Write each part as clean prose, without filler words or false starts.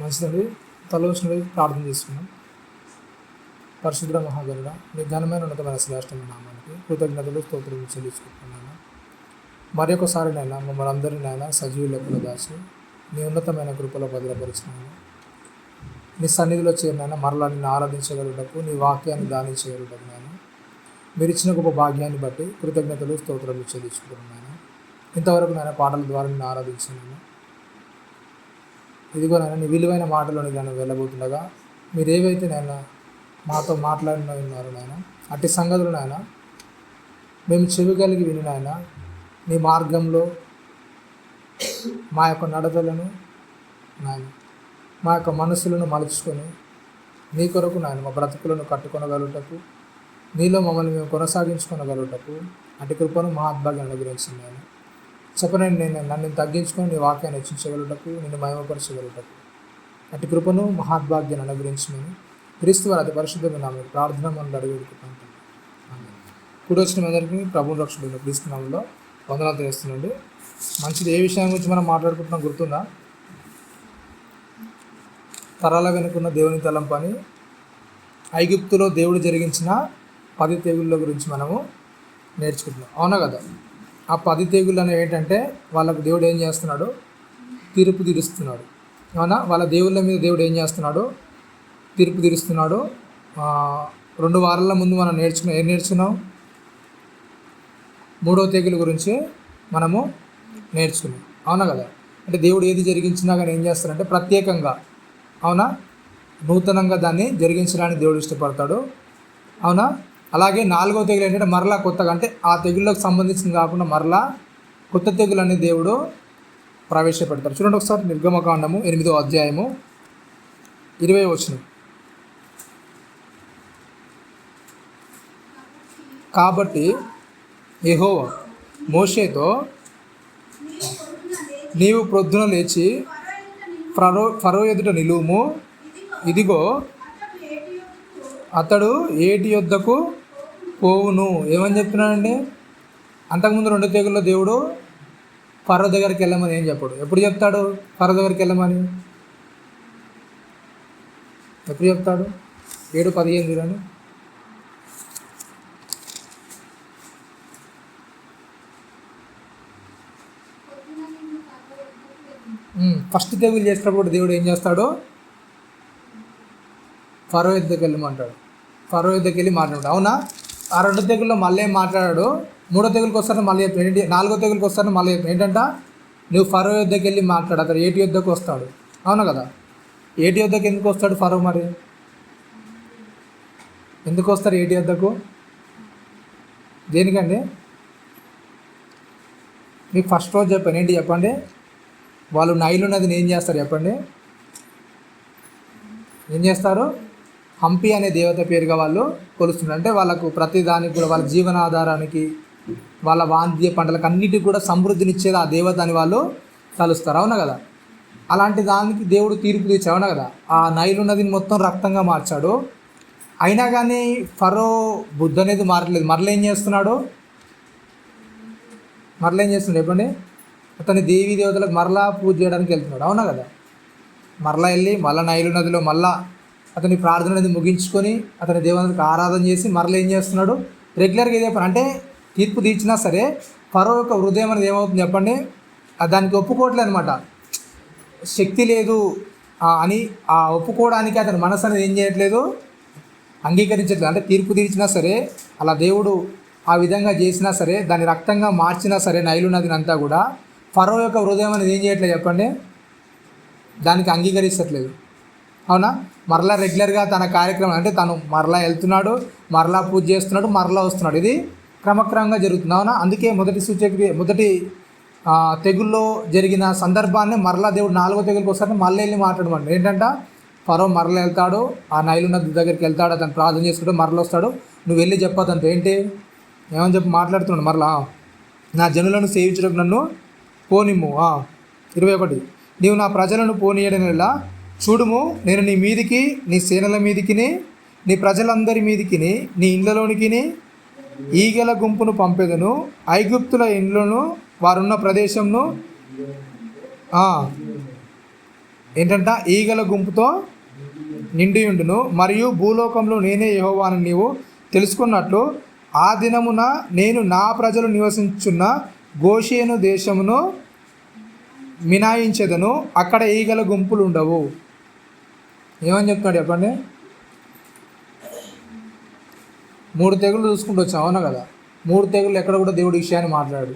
మంచిదండి. తలవంచుకొని ప్రార్థన చేసుకున్నాం. పరిశుద్ధ మహాగరుడ, మీ ఘనమైన ఉన్నతమైన శ్రేష్టమైన నామానికి కృతజ్ఞతలు స్తోత్రం చెల్లించుకుంటున్నాను. మరి ఒకసారి నైనా మమ్మల్ని అందరినైనా సజీవ లెక్కలో దాచి నీ ఉన్నతమైన కృపలో భద్రపరిచినాను. నీ సన్నిధిలో చేరినైనా మరలా నిన్ను ఆరాధించగలుగుటకు, నీ వాక్యాన్ని ధ్యానించగలుగుటకు నేను మీరు ఇచ్చిన గొప్ప భాగ్యాన్ని బట్టి కృతజ్ఞతలు స్తోత్రాలు చెల్లించుకుంటున్నాను. ఇంతవరకు నేను పాటల ద్వారా నిన్ను ఆరాధించాను. ఇదిగో నాయన నీ విలువైన మాటలోని నన్ను వెళ్ళబోతుండగా మీరు ఏవైతే నాయన మాతో మాట్లాడిన ఉన్నారు నాయన, అట్టి సంగతులు నాయన మేము చెవి కలిగి విని నాయన నీ మార్గంలో మా యొక్క నడతలను నాయన మా యొక్క మనసులను మలుచుకొని నీ కొరకు నాయన మా బ్రతుకులను కట్టుకొనగలుగుటకు, నీలో మమ్మల్ని మేము కొనసాగించుకొనగలుగుటకు అటు కృపను మహాద్భాగ్యం అనుగ్రహించింది నాయన. చెప్పనండి, నేను నన్ను తగ్గించుకొని నీ వాక్యాన్ని హెచ్చించగలుగుటకు, నిన్ను మహిమపరచగలుగుటకు అటు కృపను మహాద్భాగ్యాన్ని అనుగ్రహించమని క్రీస్తు వారి అతి పరిశుద్ధమైన నామములో ప్రార్థన మనం అడుగుడుకుంటాం. కూడి వచ్చిన అందరికీ ప్రభు రక్షకుడు క్రీస్తు నామములో వందనాలు చేస్తున్నాండి. మంచిది. ఏ విషయం గురించి మనం మాట్లాడుకుంటున్నాం గుర్తుందా? తరాల వెనుకున్న దేవుని తలంపని, ఐగుప్తులో దేవుడు జరిగించిన 10 తెగుళ్ళ గురించి మనము నేర్చుకుంటున్నాం. అవునా కదా? ఆ 10 తెగుళ్ళు అనేవి ఏంటంటే వాళ్ళకు దేవుడు ఏం చేస్తున్నాడు? తీర్పు తీరుస్తున్నాడు. అవునా? వాళ్ళ దేవుళ్ళ మీద దేవుడు ఏం చేస్తున్నాడు? తీర్పు తీరుస్తున్నాడు. 2 వారాల ముందు మనం ఏం నేర్చుకున్నాం? 3వ తెగులు గురించి మనము నేర్చుకున్నాం. అవునా కదా? అంటే దేవుడు ఏది జరిగించినా కానీ ఏం చేస్తారంటే ప్రత్యేకంగా, అవునా, నూతనంగా దాన్ని జరిగించడానికి దేవుడు ఇష్టపడతాడు. అవునా? అలాగే 4వ తెగులు ఏంటంటే మరలా కొత్తగా, అంటే ఆ తెగుళ్ళకు సంబంధించింది కాకుండా మరలా కొత్త తెగులు అనే దేవుడు ప్రవేశపెడతాడు. చూడండి ఒకసారి నిర్గమకాండము 8వ అధ్యాయము 20వ వచనం. కాబట్టి యెహోవా మోషేతో, నీవు ప్రొద్దున లేచి ఫరో ఎదుట నిలువుము, ఇదిగో అతడు ఏటి యొద్దకు పోవును. ఏమని చెప్తున్నాడండి? అంతకుముందు 2 తెగుల్లో దేవుడు ఫరో దగ్గరికి వెళ్ళమని ఏం చెప్పాడు? ఎప్పుడు చెప్తాడు ఫరో దగ్గరికి వెళ్ళమని? ఎప్పుడు చెప్తాడు? 7:15 అని. ఫస్ట్ తెగులు చేసినప్పుడు దేవుడు ఏం చేస్తాడు? ఫరో యొద్దకు వెళ్ళమంటాడు. ఫరో యొద్దకు వెళ్ళి మాట్లాడు. అవునా? ఆ 2 తెగుల్లో మళ్ళీ ఏం మాట్లాడాడు? 3వ తెగులకు వస్తాను మళ్ళీ చెప్పాడు. 4వ తెగులకు వస్తాను మళ్ళీ చెప్పాడు. ఏంటంట? నువ్వు ఫరో యొద్దకు వెళ్ళి మాట్లాడు, అతడు ఏటి యొద్దకు వస్తాడు. అవునా కదా? ఏటి యొద్దకు ఎందుకు వస్తాడు ఫరో? మరి ఎందుకు వస్తారు ఏటి యొద్దకు? దేనికండి? మీకు ఫస్ట్ రోజు చెప్పాను. ఏంటి చెప్పండి? వాళ్ళు నైలు నదిని ఏం చేస్తారు చెప్పండి? ఏం చేస్తారు? హంపి అనే దేవత పేరుగా వాళ్ళు కొలుస్తున్నారు. అంటే వాళ్ళకు ప్రతి దానికి కూడా, వాళ్ళ జీవనాధారానికి, వాళ్ళ వాణిజ్య పంటలకు అన్నిటికి కూడా సమృద్ధినిచ్చేది ఆ దేవత అని వాళ్ళు తలుస్తారు. అవునా కదా? అలాంటి దానికి దేవుడు తీర్పు తీర్చాడు. అవునా కదా? ఆ నైలు నదిని మొత్తం రక్తంగా మార్చాడు. అయినా కానీ ఫరో బుద్ధి అనేది మారట్లేదు. మరలా ఏం చేస్తున్నాడు చెప్పండి? అతని దేవీ దేవతలకు మరలా పూజ చేయడానికి వెళ్తున్నాడు. అవునా కదా? మరలా వెళ్ళి మళ్ళీ నైలు నదిలో మళ్ళా అతని ప్రార్థన అనేది ముగించుకొని అతని దేవునికి ఆరాధన చేసి మరలా ఏం చేస్తున్నాడు? రెగ్యులర్గా ఇదే పని. అంటే తీర్పు తీర్చినా సరే ఫరో యొక్క హృదయం అనేది ఏమవుతుంది చెప్పండి? దానికి ఒప్పుకోవట్లేదు అనమాట. శక్తి లేదు అని ఆ ఒప్పుకోవడానికి అతని మనసు అనేది ఏం చేయట్లేదు, అంగీకరించట్లేదు. అంటే తీర్పు తీర్చినా సరే, అలా దేవుడు ఆ విధంగా చేసినా సరే, దాన్ని రక్తంగా మార్చినా సరే నైలు నదిని అంతా కూడా ఫరో యొక్క హృదయం అనేది ఏం చేయట్లేదు చెప్పండి? దానికి అంగీకరించట్లేదు. అవునా? మరలా రెగ్యులర్గా తన కార్యక్రమం, అంటే తను మరలా వెళ్తున్నాడు, మరలా పూజ చేస్తున్నాడు, మరలా వస్తున్నాడు. ఇది క్రమక్రమంగా జరుగుతుంది. అవునా? అందుకే మొదటి తెగుల్లో జరిగిన సందర్భాన్ని మరలా దేవుడు 4వ తెగులకు వస్తాడు మళ్ళీ వెళ్ళి మాట్లాడమంటాడు. ఏంటంట? ఫరో మరలా వెళ్తాడు, ఆ నైలు నది దగ్గరికి వెళ్తాడు, అతను ప్రార్థన చేసుకుంటూ మరలా వస్తాడు. నువ్వు వెళ్ళి చెప్పదంతా ఏంటి? ఏమని చెప్పి మాట్లాడుతున్నాడు? మరలా నా జనులను సేవించడానికి నన్ను పోనిమ్ము. 21, నీవు నా ప్రజలను పోనీయడనిలా చూడుము, నేను నీ మీదికి, నీ సేనల మీదికి, నీ ప్రజలందరి మీదికి, నీ ఇండ్లలోనికి ఈగల గుంపును పంపెదను. ఐగుప్తుల ఇండ్లను, వారున్న ప్రదేశంను ఏంటంట, ఈగల గుంపుతో నిండి ఉండును, మరియు భూలోకంలో నేనే యెహోవాను నీవు తెలుసుకున్నట్లు ఆ దినమున నేను నా ప్రజలు నివసించున్న గోషేను దేశమును మినాయించెదను, అక్కడ ఈగల గుంపులు ఉండవు. ఏమని చెప్తున్నాడు చెప్పండి? 3 తెగులు చూసుకుంటూ వచ్చాం, అవునా కదా? 3 తెగులు ఎక్కడ కూడా దేవుడి విషయాన్ని మాట్లాడు.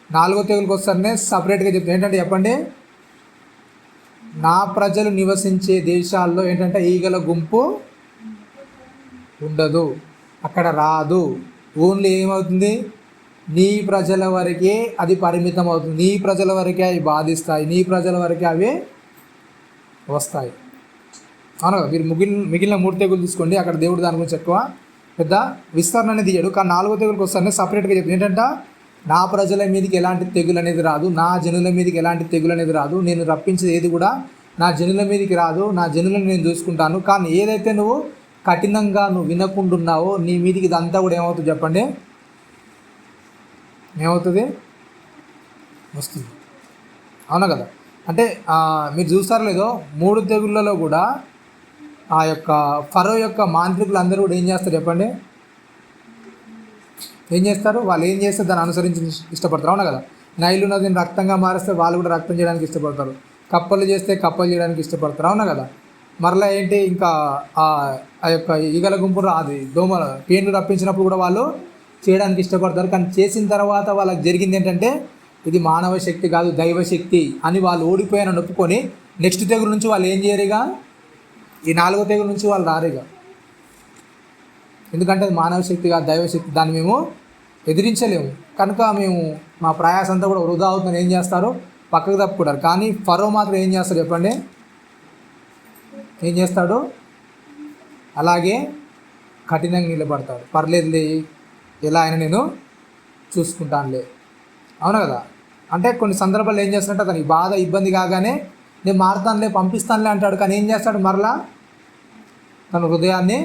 4వ తెగులకు వస్తారనే సపరేట్గా చెప్తాను. ఏంటంటే చెప్పండి, నా ప్రజలు నివసించే దేశాల్లో ఏంటంటే ఈగల గుంపు ఉండదు, అక్కడ రాదు. ఓన్లీ ఏమవుతుంది, నీ ప్రజల వరకే అది పరిమితం అవుతుంది, నీ ప్రజల వరకే అవి బాధిస్తాయి, నీ ప్రజల వరకే అవి వస్తాయి. అవును, మీరు మిగిలిన 3 తెగులు తీసుకోండి, అక్కడ దేవుడు దాని గురించి ఎక్కువ పెద్ద విస్తరణ అనేది ఇయ్యడు. కానీ 4వ తెగులకు వస్తారనే సపరేట్గా చెప్తుంది. ఏంటంటే నా ప్రజల మీదకి ఎలాంటి తెగులు అనేది రాదు, నా జనుల మీదకి ఎలాంటి తెగులు అనేది రాదు, నేను రప్పించేది ఏది కూడా నా జనుల మీదకి రాదు, నా జనులను నేను చూసుకుంటాను. కానీ ఏదైతే నువ్వు కఠినంగా నువ్వు వినకుండున్నావో నీ మీదికి ఇదంతా కూడా ఏమవుతుంది చెప్పండి, ఏమవుతుంది, వస్తుంది. అవునా కదా? అంటే మీరు చూస్తారో లేదో 3 తెగుళ్ళలో కూడా ఆ యొక్క ఫరో యొక్క మాంత్రికులు అందరూ కూడా ఏం చేస్తారు చెప్పండి, ఏం చేస్తారు? వాళ్ళు ఏం చేస్తే దాన్ని అనుసరించి ఇష్టపడతారు. అవునా కదా? నైలు నదిని రక్తంగా మారిస్తే వాళ్ళు కూడా రక్తం చేయడానికి ఇష్టపడతారు, కప్పలు చేస్తే కప్పలు చేయడానికి ఇష్టపడతారు. అవునా కదా? మరలా ఏంటి, ఇంకా ఆ యొక్క ఈగల గుంపు అది దోమల పేన్లు రప్పించినప్పుడు కూడా వాళ్ళు చేయడానికి ఇష్టపడతారు. కానీ చేసిన తర్వాత వాళ్ళకి జరిగింది ఏంటంటే ఇది మానవ శక్తి కాదు, దైవశక్తి అని వాళ్ళు ఓడిపోయానని ఒప్పుకొని నెక్స్ట్ తెగుల నుంచి వాళ్ళు ఏం చేయరుగా, ఈ 4వ తెగుల నుంచి వాళ్ళు రారుగా. ఎందుకంటే అది మానవ శక్తి కాదు, దైవశక్తి, దాన్ని మేము ఎదిరించలేము. కనుక మేము మా ప్రయాస అంతా కూడా వృధా అవుతుందని ఏం చేస్తారు, పక్కకు తప్పుకుంటారు. కానీ ఫరో మాత్రం ఏం చేస్తాడు చెప్పండి, ఏం చేస్తాడు, అలాగే కఠినంగా నిలబడతాడు. పర్లేదులే, ఎలా అయినా నేను చూసుకుంటానులే. అవునా కదా? అంటే కొన్ని సందర్భాల్లో ఏం చేస్తాడంటే అతనికి బాధ ఇబ్బంది కాగానే నేను మారుతానులే, పంపిస్తానులే అంటాడు. కానీ ఏం చేస్తాడు, మరలా తన హృదయాన్ని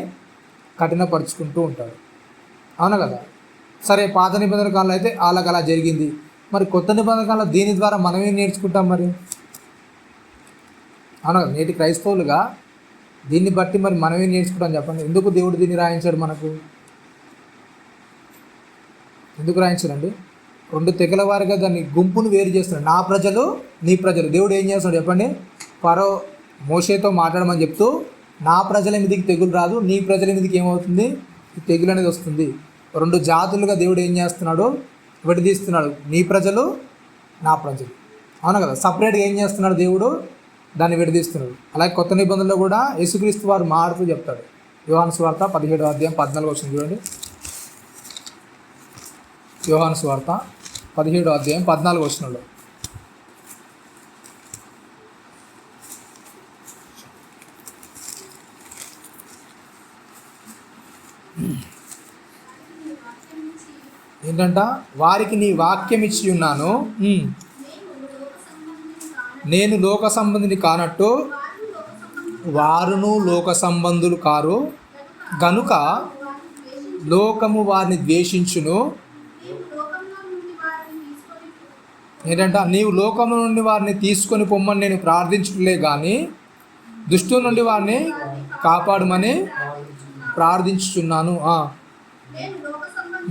కఠినపరుచుకుంటూ ఉంటాడు. అవునా కదా? సరే, పాత నిబంధన కాలంలో అయితే వాళ్ళకి అలా జరిగింది. మరి కొత్త నిబంధన కాలంలో దీని ద్వారా మనం ఏం నేర్చుకుంటాం మరి? అవునా కదా? నేటి క్రైస్తవులుగా దీన్ని బట్టి మరి మనం ఏం నేర్చుకుంటాం చెప్పండి? ఎందుకు దేవుడు దీన్ని రాయించాడు మనకు? ఎందుకు రాయించాడండి? 2 తెగల వారిగా దాన్ని గుంపును వేరు చేస్తున్నాడు. నా ప్రజలు, నీ ప్రజలు. దేవుడు ఏం చేస్తాడు చెప్పండి? ఫరో మోషేతో మాట్లాడమని చెప్తూ నా ప్రజల మీదకి తెగులు రాదు, నీ ప్రజల మీదకి ఏమవుతుంది, ఈ తెగులు అనేది వస్తుంది. 2 జాతులుగా దేవుడు ఏం చేస్తున్నాడు, విడదీస్తున్నాడు. నీ ప్రజలు, నా ప్రజలు. అవునా కదా? సపరేట్గా ఏం చేస్తున్నాడు దేవుడు, దాన్ని విడదీస్తున్నాడు. అలాగే కొత్త నిబంధనలో కూడా యేసుక్రీస్తు వారు మారుతూ చెప్తాడు. యోహాను సువార్త 17వ అధ్యాయం 14వ వచనం చూడండి. యోహాను సువార్త 17వ అధ్యాయం 14వ వచనంలో ఏంటంట, వారికి నీ వాక్యం ఇచ్చి ఉన్నాను, నేను లోక సంబంధిని కానట్టు వారును లోక సంబంధులు కారు, గనుక లోకము వారిని ద్వేషించును. ఏంటంట, నీవు లోకము నుండి వారిని తీసుకొని పొమ్మని నేను ప్రార్థించట్లే కానీ దుష్టుల నుండి వారిని కాపాడమని ప్రార్థించుచున్నాను.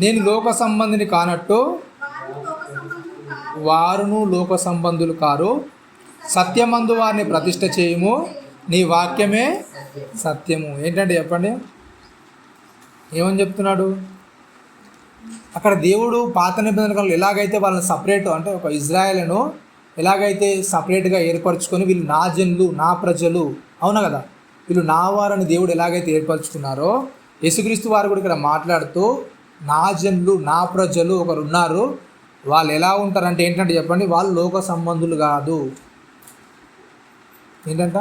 నేను లోక సంబంధిని కానట్టు వారును లోక సంబంధులు కారు, సత్యమందు వారిని ప్రతిష్ఠ చేయము, నీ వాక్యమే సత్యము. ఏంటంటే చెప్పండి, ఏమని చెప్తున్నాడు అక్కడ దేవుడు? పాత నిబంధన కాలంలో ఎలాగైతే వాళ్ళని సపరేట్, అంటే ఒక ఇజ్రాయేలును ఎలాగైతే సపరేట్గా ఏర్పరచుకొని వీళ్ళు నా జనులు, నా ప్రజలు, అవునా కదా, వీళ్ళు నా వారని దేవుడు ఎలాగైతే ఏర్పరచుకున్నారో యేసుక్రీస్తు వారు కూడా ఇక్కడ మాట్లాడుతూ నా జనులు, నా ప్రజలు ఒకరు ఉన్నారు. వాళ్ళు ఎలా ఉంటారంటే ఏంటంటే చెప్పండి, వాళ్ళు లోక సంబంధులు కాదు. ఏంటంట,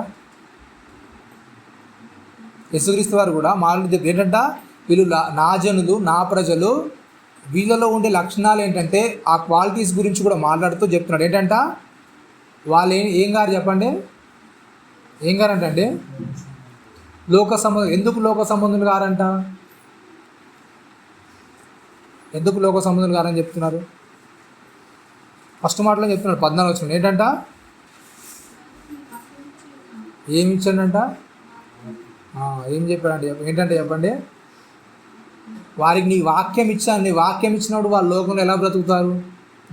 యేసుక్రీస్తు వారు కూడా మాట్లాడుతూ ఏంటంట, వీళ్ళు నా జనులు, నా ప్రజలు, వీళ్ళలో ఉండే లక్షణాలు ఏంటంటే ఆ క్వాలిటీస్ గురించి కూడా మాట్లాడుతూ చెప్తున్నాడు. ఏంటంట, వాళ్ళు ఏం గారు చెప్పండి, ఏం గారంటే లోక సంబంధం. ఎందుకు లోక సంబంధులు గారంట, ఎందుకు లోక సంబంధులు గారని చెప్తున్నారు? ఫస్ట్ మాటలో చెప్తున్నాడు 14వ వచనం ఏంటంట, ఏమి ఇచ్చాడంట? ఏం చెప్పాడంటే ఏంటంటే చెప్పండి, వారికి నీ వాక్యం ఇచ్చాను. నీ వాక్యం ఇచ్చినప్పుడు వాళ్ళు లోకంలో ఎలా బ్రతుకుతారు,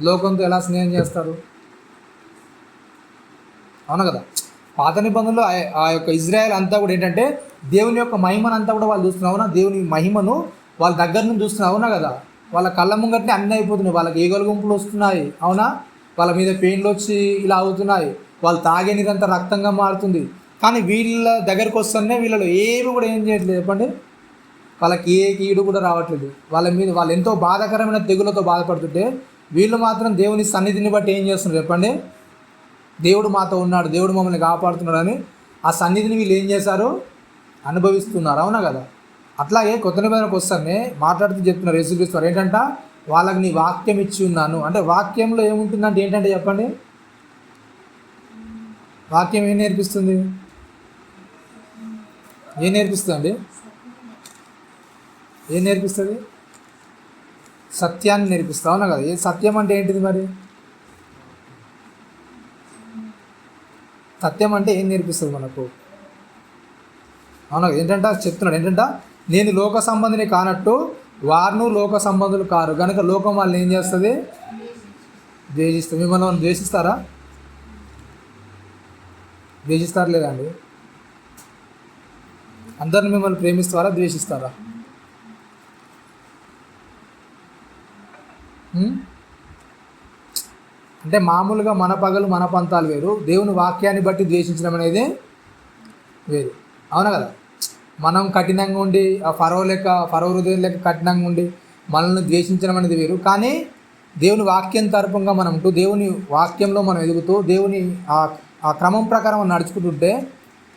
లోకంతో ఎలా స్నేహం చేస్తారు? అవును కదా. పాత నిబంధనలో ఆ యొక్క ఇజ్రాయెల్ అంతా కూడా ఏంటంటే దేవుని యొక్క మహిమను అంతా కూడా వాళ్ళు చూస్తున్నారు. అవునా, దేవుని మహిమను వాళ్ళ దగ్గర నుంచి చూస్తున్నారు. అవునా కదా. వాళ్ళ కళ్ళ ముంగట్నే అన్నీ అయిపోతున్నాయి. వాళ్ళకి ఈగల గుంపులు వస్తున్నాయి. అవునా, వాళ్ళ మీద పెయిన్లు వచ్చి ఇలా అవుతున్నాయి. వాళ్ళు తాగే నీరంతా రక్తంగా మారుతుంది. కానీ వీళ్ళ దగ్గరకు వస్తేనే వీళ్ళలో ఏమి కూడా ఏం చేయట్లేదు చెప్పండి. వాళ్ళకి ఏ కీడు కూడా రావట్లేదు. వాళ్ళ మీద వాళ్ళు ఎంతో బాధాకరమైన తెగులతో బాధపడుతుంటే వీళ్ళు మాత్రం దేవుని సన్నిధిని బట్టి ఏం చేస్తున్నారు చెప్పండి. దేవుడు మాతో ఉన్నాడు, దేవుడు మమ్మల్ని కాపాడుతున్నాడు అని ఆ సన్నిధిని వీళ్ళు ఏం చేశారు, అనుభవిస్తున్నారు. అవునా కదా. అట్లాగే కొత్త నిబంధనకు వస్తానే మాట్లాడుతూ చెప్తున్నారు యేసుక్రీస్తు ఏంటంట, వాళ్ళకి నీ వాక్యం ఇచ్చి ఉన్నాను. అంటే వాక్యంలో ఏముంటుందంటే ఏంటంటే చెప్పండి, వాక్యం ఏం నేర్పిస్తుంది? ఏం నేర్పిస్తుంది? ఏం నేర్పిస్తుంది? సత్యాన్ని నేర్పిస్తా. అవునా కదా. ఏ సత్యం అంటే ఏంటిది మరి? సత్యం అంటే ఏం నేర్పిస్తుంది మనకు? అవునా, ఏంటంట చెప్తున్నాడు ఏంటంట, నేను లోక సంబంధిని కానట్టు వారును లోక సంబంధులు కారు కనుక లోకం వాళ్ళని ఏం చేస్తుంది, ద్వేషిస్తుంది. మిమ్మల్ని ద్వేషిస్తారా? ద్వేషిస్తారు లేదండి. అందరిని మిమ్మల్ని ప్రేమిస్తారా, ద్వేషిస్తారా? అంటే మామూలుగా మన పగలు మన పంతాలు వేరు, దేవుని వాక్యాన్ని బట్టి ద్వేషించడం అనేది వేరు. అవునా కదా. మనం కఠినంగా ఉండి ఆ ఫరో హృదయం లెక్క కఠినంగా ఉండి మనల్ని ద్వేషించడం అనేది వేరు. కానీ దేవుని వాక్యం తరపుగా మనం ఉంటూ దేవుని వాక్యంలో మనం ఎదుగుతూ దేవుని ఆ క్రమం ప్రకారం నడుచుకుంటుంటే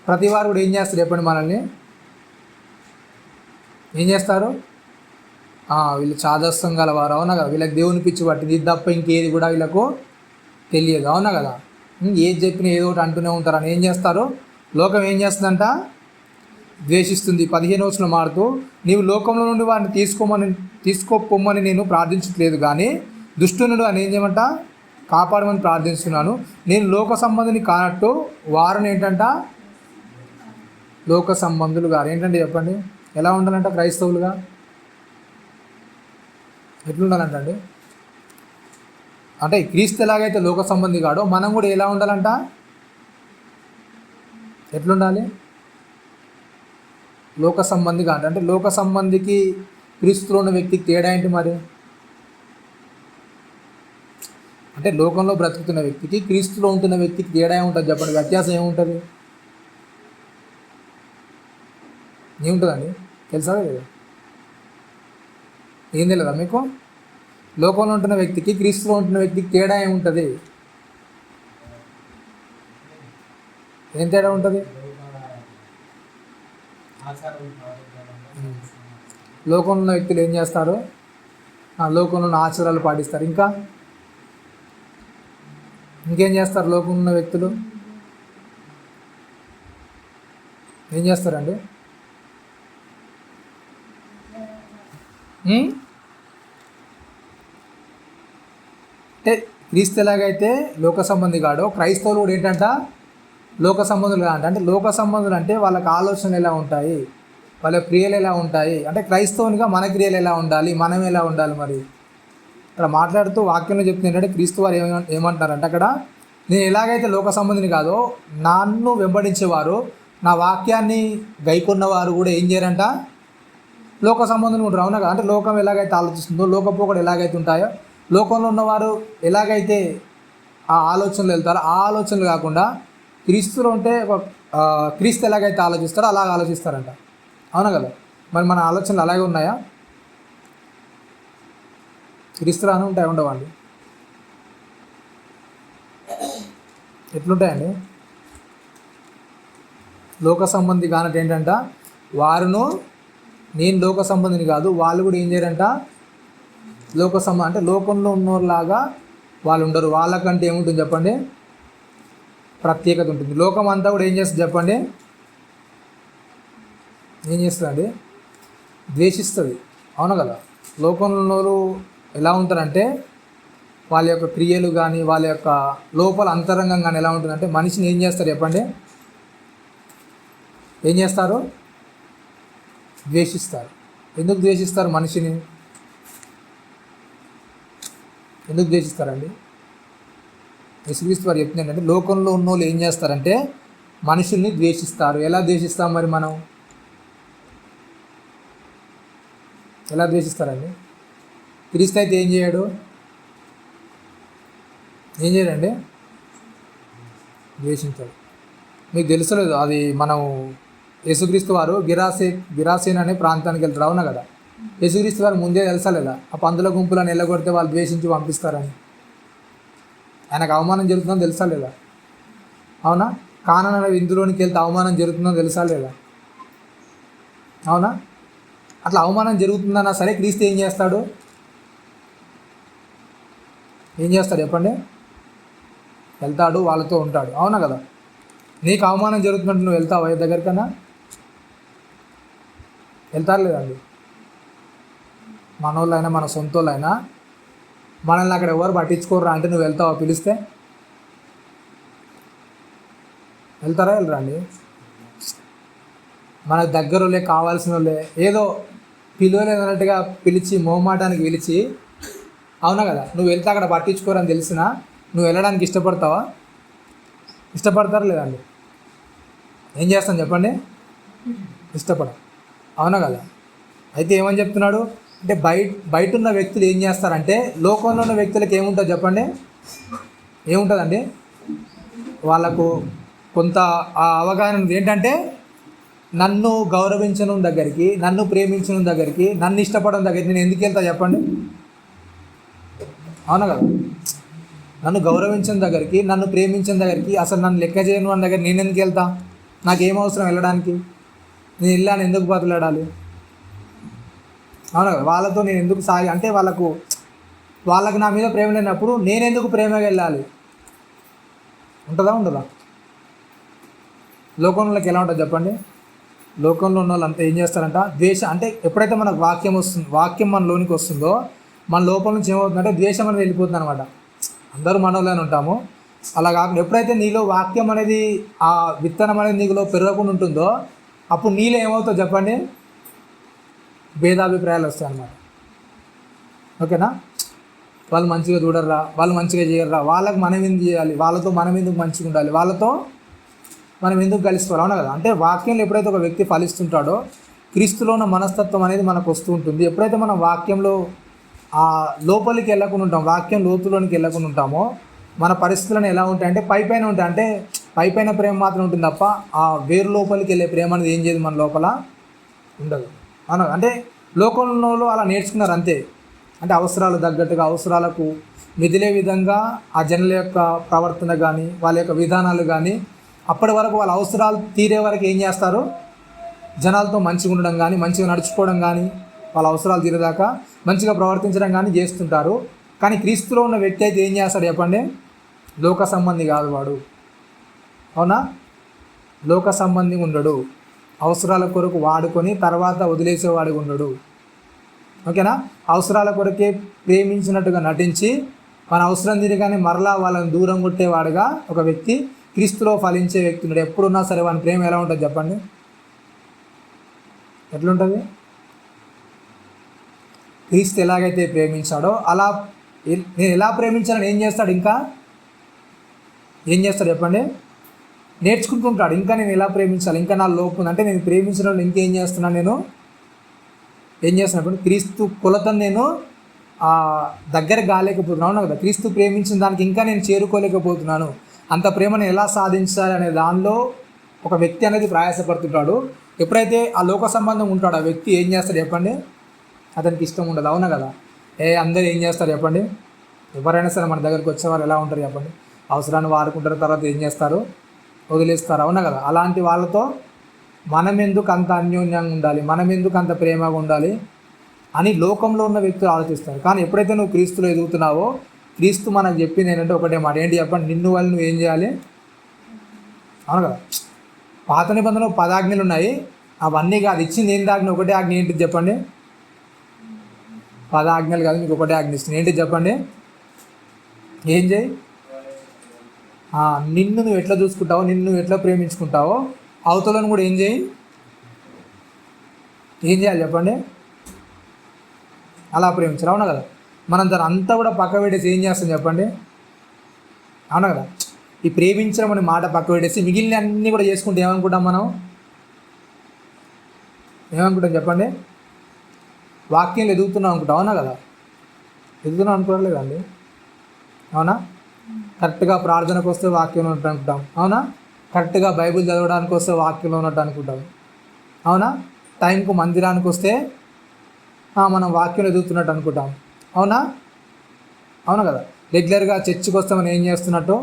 ప్రతి వారు కూడా ఏం చేస్తారు చెప్పండి, మనల్ని ఏం చేస్తారు? వీళ్ళు చాదస్తం గలవారు. అవునా కదా. వీళ్ళకి దేవుని పిచ్చి పట్టింది, ఇది తప్ప ఇంకేది కూడా వీళ్ళకు తెలియదు. అవునా కదా. ఏది చెప్పినా ఏదో ఒకటి అంటూనే ఉంటారు. అని ఏం చేస్తారు, లోకం ఏం చేస్తుందంట, ద్వేషిస్తుంది. 15వ వచనం మారుతూ, నీవు లోకంలో నుండి వారిని తీసుకోపోమ్మని నేను ప్రార్థించట్లేదు, కానీ దుష్టు నుండి అని ఏం చేయమంట, కాపాడమని ప్రార్థిస్తున్నాను. నేను లోక సంబంధిని కానట్టు వారిని ఏంటంట, లోక సంబంధులు గారు. ఏంటంటే చెప్పండి, ఎలా ఉండాలంట క్రైస్తవులుగా? ఎట్లుండాలంటండి? అంటే క్రీస్తు ఎలాగైతే లోక సంబంధి కాడో మనం కూడా ఎలా ఉండాలంట, ఎట్లుండాలి? లోక సంబంధిగా అంటే లోక సంబంధికి క్రీస్తులో ఉన్న వ్యక్తికి తేడా ఏంటి మరి? అంటే లోకంలో బ్రతుకుతున్న వ్యక్తికి క్రీస్తులో ఉంటున్న వ్యక్తికి తేడా ఏముంటుంది చెప్పండి, వ్యత్యాసం ఏముంటుంది? ఏముంటుందండి, తెలుసా లేదా? ఏం తెలియదా మీకు? లోకంలో ఉంటున్న వ్యక్తికి క్రీస్తులో ఉంటున్న వ్యక్తికి తేడా ఏముంటుంది? ఏం తేడా ఉంటుంది? లోకంలో ఉన్న వ్యక్తులు ఏం చేస్తారు, లోకంలో ఉన్న ఆచారాలు పాటిస్తారు. ఇంకేం చేస్తారు? లోకంలో ఉన్న వ్యక్తులు ఏం చేస్తారండి? అంటే క్రీస్తు ఎలాగైతే లోక సంబంధి కాడో క్రైస్తవులు కూడా ఏంటంట, లోక సంబంధులు కాదంట. అంటే లోక సంబంధులు అంటే వాళ్ళకి ఆలోచనలు ఎలా ఉంటాయి, వాళ్ళ క్రియలు ఎలా ఉంటాయి, అంటే క్రైస్తవునిగా మన క్రియలు ఎలా ఉండాలి, మనం ఎలా ఉండాలి. మరి ఇక్కడ మాట్లాడుతూ వాక్యంలో చెప్తుంది ఏంటంటే, క్రీస్తు వారు ఏమంటున్నారంటే అక్కడ, నేను ఎలాగైతే లోక సంబంధిని కాదో నన్ను వెంబడించేవారు, నా వాక్యాన్ని గైకొన్నవారు కూడా ఏం చేయరంట, లోక సంబంధులు ఉంటారు. అవునా కదా. అంటే లోకం ఎలాగైతే ఆలోచిస్తుందో, లోకపోకడు ఎలాగైతే ఉంటాయో, లోకంలో ఉన్నవారు ఎలాగైతే ఆ ఆలోచనలు వెళ్తారో ఆ ఆలోచనలు కాకుండా క్రీస్తులో ఉంటే క్రీస్తు ఎలాగైతే ఆలోచిస్తారో అలాగ ఆలోచిస్తారంట. అవునా కదా. మరి మన ఆలోచనలు అలాగే ఉన్నాయా? క్రీస్తులానే ఉంటాయి, ఉండవండి? ఎట్లుంటాయండి? లోక సంబంధి కానట్టు ఏంటంట, వారును నేను లోక సంబంధిని కాదు, వాళ్ళు కూడా ఏం చేయరంట, అంటే లోకంలో ఉన్నోలాగా వాళ్ళు ఉండరు. వాళ్ళకంటే ఏముంటుంది చెప్పండి, ప్రత్యేకత ఉంటుంది. లోకం అంతా కూడా ఏం చేస్తుంది చెప్పండి, ఏం చేస్తుందండి, ద్వేషిస్తుంది. అవును కదా. లోకంలో ఎలా ఉంటారంటే వాళ్ళ యొక్క క్రియలు కానీ వాళ్ళ యొక్క లోపల అంతరంగం కానీ ఎలా ఉంటుందంటే మనిషిని ఏం చేస్తారు చెప్పండి, ఏం చేస్తారు? ద్వేషిస్తారు. ఎందుకు ద్వేషిస్తారు? మనిషిని ఎందుకు ద్వేషిస్తారండి? యేసుక్రీస్తు వారు చెప్తుంది ఏంటంటే, లోకంలో ఉన్న వాళ్ళు ఏం చేస్తారంటే మనుషుల్ని ద్వేషిస్తారు. ఎలా ద్వేషిస్తాం మరి మనం? ఎలా ద్వేషిస్తారండి? క్రీస్తు అయితే ఏం చేయడు? ఏం చేయడండి? ద్వేషించాడు. మీకు తెలుసలేదు, అది మనం యేసుక్రీస్తు వారు గిరాసేన్ అనే ప్రాంతానికి వెళ్తారు, అవునా కదా? యేసుక్రీస్తు వారు ముందే తెలుసలేదా ఆ పందుల గుంపులను ఎల్లగొడితే వాళ్ళు ద్వేషించి పంపిస్తారని? ఆయనకు అవమానం జరుగుతుందని తెలుసా లేదా? అవునా? కానాన విందులోనికి వెళ్తే అవమానం జరుగుతుందని తెలుసా లేదా? అవునా? అట్లా అవమానం జరుగుతుందన్నా సరే క్రీస్తు ఏం చేస్తాడు? ఏం చేస్తాడు చెప్పండి? వెళ్తాడు, వాళ్ళతో ఉంటాడు, అవునా కదా? నీకు అవమానం జరుగుతున్నట్టు నువ్వు వెళ్తావా దగ్గరికన్నా? వెళ్తారు లేదండి? మనోళ్ళైనా మన సొంతోళ్ళైనా మనల్ని అక్కడ ఎవరు పట్టించుకోర్రా అంటే నువ్వు వెళ్తావా? పిలిస్తే వెళ్తారా? వెళ్ళరా అండి? మన దగ్గర వాళ్ళే, కావాల్సిన వాళ్ళే, ఏదో పిలువలేదన్నట్టుగా పిలిచి మొహమాటానికి పిలిచి, అవునా కదా, నువ్వు వెళ్తే అక్కడ పట్టించుకోరని తెలిసినా నువ్వు వెళ్ళడానికి ఇష్టపడతావా? ఇష్టపడతారా లేదండి? ఏం చేస్తాను చెప్పండి? ఇష్టపడ, అవునా కదా? అయితే ఏమని చెప్తున్నాడు అంటే, బయట ఉన్న వ్యక్తులు ఏం చేస్తారంటే, లోకంలో ఉన్న వ్యక్తులకు ఏముంటుంది చెప్పండి? ఏముంటుందండి? వాళ్ళకు కొంత ఆ అవగాహన ఉంది. ఏంటంటే, నన్ను గౌరవించడం దగ్గరికి, నన్ను ప్రేమించడం దగ్గరికి, నన్ను ఇష్టపడడం దగ్గరికి నేను ఎందుకు వెళ్తా చెప్పండి? అవునా కదా? నన్ను గౌరవించిన దగ్గరికి, నన్ను ప్రేమించిన దగ్గరికి, అసలు నన్ను లెక్క చేయను అన్న దగ్గర నేను ఎందుకు వెళ్తా? నాకేం అవసరం వెళ్ళడానికి? నేను వెళ్ళాను ఎందుకు బతులాడాలి? అవునా కదా? వాళ్ళతో నేను ఎందుకు సాగి అంటే వాళ్ళకి నా మీద ప్రేమ లేనప్పుడు నేను ఎందుకు ప్రేమగా వెళ్ళాలి? ఉంటుందా? ఉండదా? లోకంలోకి ఎలా ఉంటుంది చెప్పండి? లోకంలో ఉన్న వాళ్ళంతా ఏం చేస్తారంట? అంటే ఎప్పుడైతే మనకు వాక్యం మన లోనికి వస్తుందో, మన లోపల నుంచి ఏమవుతుందంటే ద్వేషం అనేది వెళ్ళిపోతుంది అనమాట. అందరూ మనోళ్ళని ఉంటాము, అలా కాకుండా ఎప్పుడైతే నీలో వాక్యం అనేది, ఆ విత్తనం అనేది నీలో పెరగకుండా ఉంటుందో, అప్పుడు నీలో ఏమవుతుందో చెప్పండి? భేదాభిప్రాయాలు వస్తాయి అన్నమాట. ఓకేనా? వాళ్ళు మంచిగా చూడర్రా, వాళ్ళు మంచిగా చేయర్రా, వాళ్ళకి మనం ఎందుకు చేయాలి, వాళ్ళతో మనం ఎందుకు మంచిగా ఉండాలి, వాళ్ళతో మనం ఎందుకు కలిసిపోవాలి, అవునా కదా? అంటే వాక్యంలో ఎప్పుడైతే ఒక వ్యక్తి ఫలిస్తుంటాడో క్రీస్తులో ఉన్న మనస్తత్వం అనేది మనకు వస్తూ ఉంటుంది. ఎప్పుడైతే మనం వాక్యంలో ఆ లోపలికి వెళ్ళకుండా ఉంటాం, వాక్యం లోతులోనికి వెళ్ళకుండా ఉంటామో, మన పరిస్థితులను ఎలా ఉంటాయంటే పైపైన ఉంటాయి. అంటే పైపైన ప్రేమ మాత్రం ఉంటుంది తప్ప ఆ వేరు లోపలికి వెళ్ళే ప్రేమ అనేది ఏం చేయదు, మన లోపల ఉండదు. అవునా? అంటే లోకంలో అలా నేర్చుకున్నారు అంతే. అంటే అవసరాలు తగ్గట్టుగా, అవసరాలకు మిదిలే విధంగా ఆ జనుల యొక్క ప్రవర్తన కానీ, వాళ్ళ యొక్క విధానాలు కానీ, అప్పటి వరకు వాళ్ళ అవసరాలు తీరే వరకు ఏం చేస్తారు? జనాలతో మంచిగా ఉండడం కానీ, మంచిగా నడుచుకోవడం కానీ, వాళ్ళ అవసరాలు తీరేదాకా మంచిగా ప్రవర్తించడం కానీ చేస్తుంటారు. కానీ క్రీస్తులో ఉన్న వ్యక్తి అయితే ఏం చేస్తాడు చెప్పండి? లోక సంబంధి కాదు వాడు, అవునా? లోక సంబంధి ఉండడు. అవసరాల కొరకు వాడుకొని తర్వాత వదిలేసేవాడిగా ఉండడు. ఓకేనా? అవసరాల కొరకే ప్రేమించినట్టుగా నటించి మన అవసరం తీరగానే మరలా వాళ్ళని దూరం కొట్టేవాడుగా ఒక వ్యక్తి క్రీస్తులో ఫలించే వ్యక్తి ఉన్నాడు. ఎప్పుడున్నా సరే వాని ప్రేమ ఎలా ఉంటుంది చెప్పండి? ఎట్లుంటుంది? క్రీస్తు ఎలాగైతే ప్రేమించాడో అలా నేను ఎలా ప్రేమించాలని ఏం చేస్తాడు? ఇంకా ఏం చేస్తాడు చెప్పండి? నేర్చుకుంటుంటాడు. ఇంకా నేను ఎలా ప్రేమించాలి, ఇంకా నా లోపం ఉంది అంటే, నేను ప్రేమించిన వాళ్ళు ఇంకేం చేస్తున్నాను, నేను ఏం చేస్తున్నప్పుడు క్రీస్తు కొలతను నేను దగ్గర కాలేకపోతున్నాను కదా. క్రీస్తు ప్రేమించిన దానికి ఇంకా నేను చేరుకోలేకపోతున్నాను. అంత ప్రేమను ఎలా సాధించాలి అనే దానిలో ఒక వ్యక్తి అనేది ప్రయాసపడుతుంటాడు. ఎప్పుడైతే ఆ లోక సంబంధం ఉంటాడో ఆ వ్యక్తి ఏం చేస్తాడు చెప్పండి? అతనికి ఇష్టం ఉండదు, అవునా కదా? అందరూ ఏం చేస్తారు చెప్పండి? ఎవరైనా సరే మన దగ్గరికి వచ్చేవారు ఎలా ఉంటారు చెప్పండి? అవసరాన్ని వాడుకుంటారు, తర్వాత ఏం చేస్తారు? వదిలేస్తారు, అవునా కదా? అలాంటి వాళ్ళతో మనం ఎందుకు అంత అన్యోన్యంగా ఉండాలి, మనం ఎందుకు అంత ప్రేమగా ఉండాలి అని లోకంలో ఉన్న వ్యక్తులు ఆలోచిస్తారు. కానీ ఎప్పుడైతే నువ్వు క్రీస్తులో ఎదుగుతున్నావో, క్రీస్తు మనకు చెప్పింది ఏంటంటే ఒకటే మాట, ఏంటి చెప్పండి? నిన్ను వాళ్ళు నువ్వు ఏం చేయాలి, అవును కదా? పాత నిబంధనలో 10 ఆజ్ఞలు ఉన్నాయి, అవన్నీ కాదు, ఇచ్చింది ఏంటి ఆజ్ఞ? ఒకటే ఆజ్ఞ. ఏంటిది చెప్పండి? 10 ఆజ్ఞలు కాదు, మీకు ఒకటే ఆజ్ఞ ఇస్తుంది. ఏంటిది చెప్పండి? ఏం చేయి? నిన్ను నువ్వు ఎట్లా చూసుకుంటావో, నిన్ను నువ్వు ఎట్లా ప్రేమించుకుంటావో అవతలను కూడా ఏం చేయాలి చెప్పండి, అలా ప్రేమించాలి. అవునా కదా? మనం దాని అంతా కూడా పక్క పెట్టేసి ఏం చేస్తాం చెప్పండి? అవునా కదా? ఈ ప్రేమించడం అనే మాట పక్క పెట్టేసి మిగిలిన అన్నీ కూడా చేసుకుంటే ఏమనుకుంటాం మనం? ఏమనుకుంటాం చెప్పండి? వాక్యంలో ఎదుగుతున్నాం అనుకుంటాం. అవునా కదా? ఎదుగుతున్నాం అనుకోవట్లేదండి. అవునా? కరెక్ట్గా ప్రార్థనకు వస్తే వాక్యంలో ఉన్నట్టు అనుకుంటాం. అవునా? కరెక్ట్గా బైబిల్ చదవడానికి వస్తే వాక్యంలో ఉన్నట్టు అనుకుంటాం. అవునా? టైంకు మందిరానికి వస్తే మనం వాక్యంలో ఎదుగుతున్నట్టు అనుకుంటాం. అవునా? అవునా కదా? రెగ్యులర్గా చర్చికి వస్తే మనం ఏం చేస్తున్నట్టు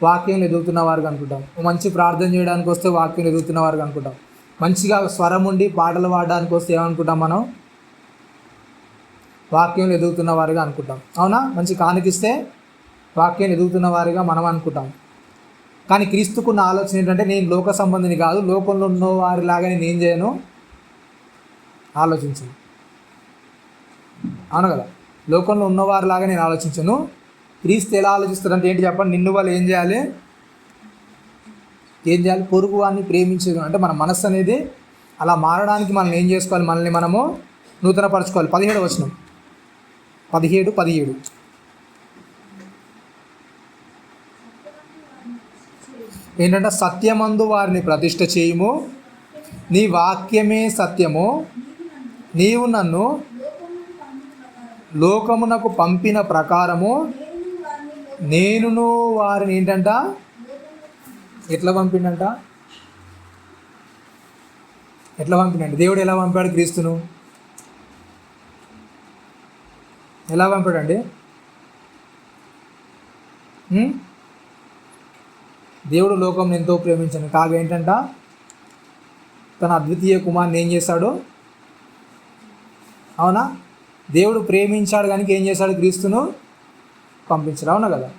వాక్యంలో ఎదుగుతున్న వారికి అనుకుంటాం. మంచి ప్రార్థన చేయడానికి వస్తే వాక్యంలో ఎదుగుతున్న వారికి అనుకుంటాం. మంచిగా స్వరం ఉండి పాటలు పాడడానికి వస్తే ఏమనుకుంటాం మనం? వాక్యంలో ఎదుగుతున్న వారిగా అనుకుంటాం. అవునా? మంచి కానికిస్తే వాక్యం ఎదుగుతున్న వారిగా మనం అనుకుంటాం. కానీ క్రీస్తుకున్న ఆలోచన ఏంటంటే, నేను లోక సంబంధిని కాదు, లోకంలో ఉన్న వారిలాగా నేను ఏం చేయను, ఆలోచించను. అవును కదా? లోకంలో ఉన్నవారిలాగా నేను ఆలోచించను. క్రీస్తు ఎలా ఆలోచిస్తాడంటే ఏంటి చెప్పండి? నిన్ను వాళ్ళు ఏం చేయాలి? పొరుగు వారిని ప్రేమించేది. అంటే మన మనస్సు అనేది అలా మారడానికి మనం ఏం చేసుకోవాలి? మనల్ని మనము నూతనపరచుకోవాలి. 17వ వచనం, 17 ఏంటంటే, సత్యమందు వారిని ప్రతిష్ఠ చేయుము, నీ వాక్యమే సత్యము, నీవు నన్ను లోకమునకు పంపిన ప్రకారము నేనును వారిని ఏంటంట, ఎట్లా పంపిండంట? ఎట్లా పంపిండండి? దేవుడు ఎలా పంపాడు క్రీస్తును? ఎలా పంపాడండి? దేవుడు లోకం ఎంతో ప్రేమించాను కాగా ఏంటంట, తన అద్వితీయ కుమారుని ఏం చేశాడు? అవునా? దేవుడు ప్రేమించాడు కనుక ఏం చేశాడు? క్రీస్తును పంపించాడు. అవునా కదా?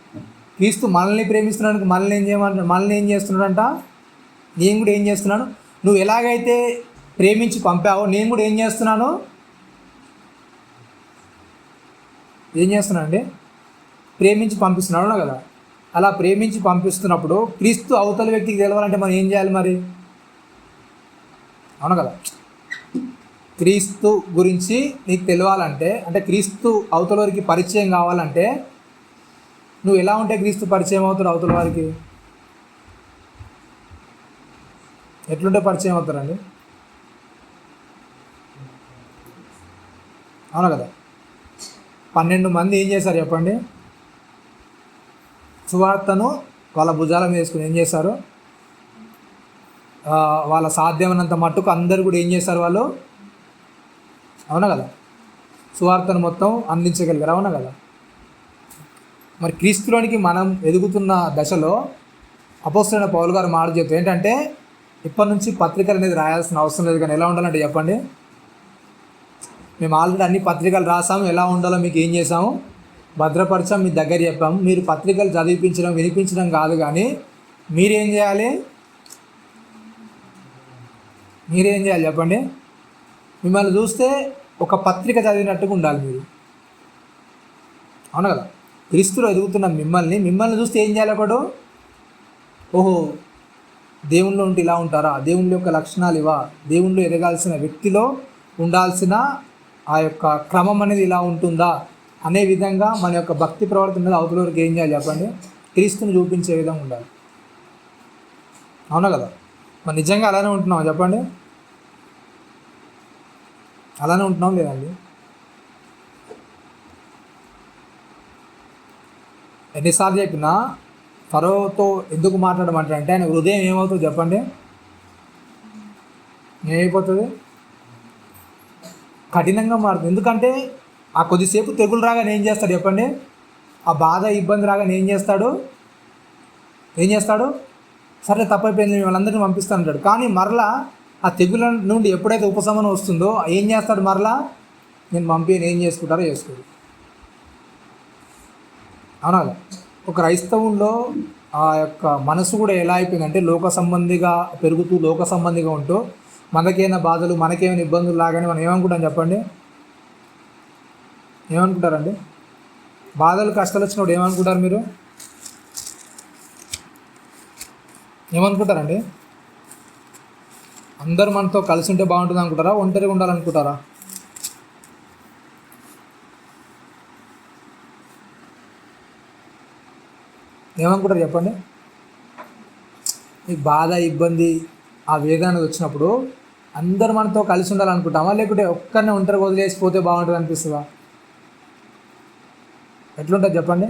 క్రీస్తు మనల్ని ప్రేమిస్తున్నాడు, మనల్ని ఏం చేస్తున్నాడంట? నేను కూడా ఏం చేస్తున్నాను? నువ్వు ఎలాగైతే ప్రేమించి పంపావో నేను కూడా ఏం చేస్తున్నాను? అండి ప్రేమించి పంపిస్తున్నాడు. అవునా కదా? అలా ప్రేమించి పంపిస్తున్నప్పుడు క్రీస్తు అవతల వ్యక్తికి తెలవాలంటే మనం ఏం చేయాలి మరి? అవును కదా? క్రీస్తు గురించి నీకు తెలియాలంటే, అంటే క్రీస్తు అవతల వారికి పరిచయం కావాలంటే నువ్వు ఎలా ఉంటే క్రీస్తు పరిచయం అవుతాడు అవతల వారికి? ఎట్లుంటే పరిచయం అవుతారండి? అవును కదా? 12 మంది ఏం చేశారు చెప్పండి? సువార్తను వాళ్ళ భుజాల మీద వేసుకుని ఏం చేశారు? వాళ్ళ సాధ్యమైనంత మట్టుకు అందరు కూడా ఏం చేశారు వాళ్ళు? అవునా కదా? సువార్తను మొత్తం అందించగలిగారు. అవునా కదా? మరి క్రీస్తులోనికి మనం ఎదుగుతున్న దశలో అపోస్తలుడైన పౌలు గారు మాట చెప్తే ఏంటంటే, ఇప్పటి నుంచి పత్రికలు అనేది రాయాల్సిన అవసరం లేదు. కానీ ఎలా ఉండాలంటే చెప్పండి, మేము ఆల్రెడీ అన్ని పత్రికలు రాసాము, ఎలా ఉండాలో మీకు ఏం చేసాము? భద్రపరచాం, మీ దగ్గర చెప్పాము. మీరు పత్రికలు చదివించడం వినిపించడం కాదు, కానీ మీరేం చేయాలి చెప్పండి? మిమ్మల్ని చూస్తే ఒక పత్రిక చదివినట్టుగా ఉండాలి మీరు. అవును కదా? క్రీస్తులో ఎదుగుతున్న మిమ్మల్ని చూస్తే ఏం చేయాలి? ఒకడు, ఓహో దేవునిలో ఉంటే ఇలా ఉంటారా, దేవుని యొక్క లక్షణాలు ఇవా, దేవునిలో ఎదగాల్సిన వ్యక్తిలో ఉండాల్సిన ఆ యొక్క క్రమం అనేది ఇలా ఉంటుందా అనే విధంగా మన యొక్క భక్తి ప్రవర్తన అవతల వరకు ఏం చేయాలి చెప్పండి? క్రీస్తుని చూపించే విధంగా ఉండాలి. అవునా కదా? మరి నిజంగా అలానే ఉంటున్నాం చెప్పండి? అలానే ఉంటున్నాం లేదండి? ఎన్నిసార్లు చెప్పినా ఫరోతో ఎందుకు మాట్లాడమంటాడంటే, ఆయన హృదయం ఏమవుతుంది చెప్పండి? ఏమైపోతుంది? కఠినంగా మారుతుంది. ఎందుకంటే ఆ కొద్దిసేపు తెగులు రాగానే ఏం చేస్తాడు చెప్పండి? ఆ బాధ ఇబ్బంది రాగానే ఏం చేస్తాడు? సరే తప్పైపోయింది, వాళ్ళందరినీ పంపిస్తాను అంటాడు. కానీ మరలా ఆ తెగుల నుండి ఎప్పుడైతే ఉపశమనం వస్తుందో ఏం చేస్తాడు? మరలా నేను పంపి ఏం చేసుకుంటారో చేసుకోడు. అవునా? ఒక క్రైస్తవుల్లో ఆ యొక్క మనసు కూడా ఎలా అయిపోయిందంటే, లోక సంబంధిగా పెరుగుతూ లోక సంబంధిగా ఉంటూ మనకేమైనా బాధలు మనకేమైనా ఇబ్బందులు లాగానే మనం ఏమనుకుంటాం చెప్పండి? ఏమనుకుంటారండి? బాధలు కష్టాలు వచ్చినప్పుడు ఏమనుకుంటారు మీరు? ఏమనుకుంటారండి? అందరూ మనతో కలిసి ఉంటే బాగుంటుంది అనుకుంటారా, ఒంటరిగా ఉండాలనుకుంటారా? ఏమనుకుంటారు చెప్పండి? ఈ బాధ, ఇబ్బంది, ఆ వేదన వచ్చినప్పుడు అందరు మనతో కలిసి ఉండాలనుకుంటామా, లేకుంటే ఒక్కరిని ఒంటరిగా వదిలేసిపోతే బాగుంటుంది అనిపిస్తుందా? ఎట్లుంటుంది చెప్పండి?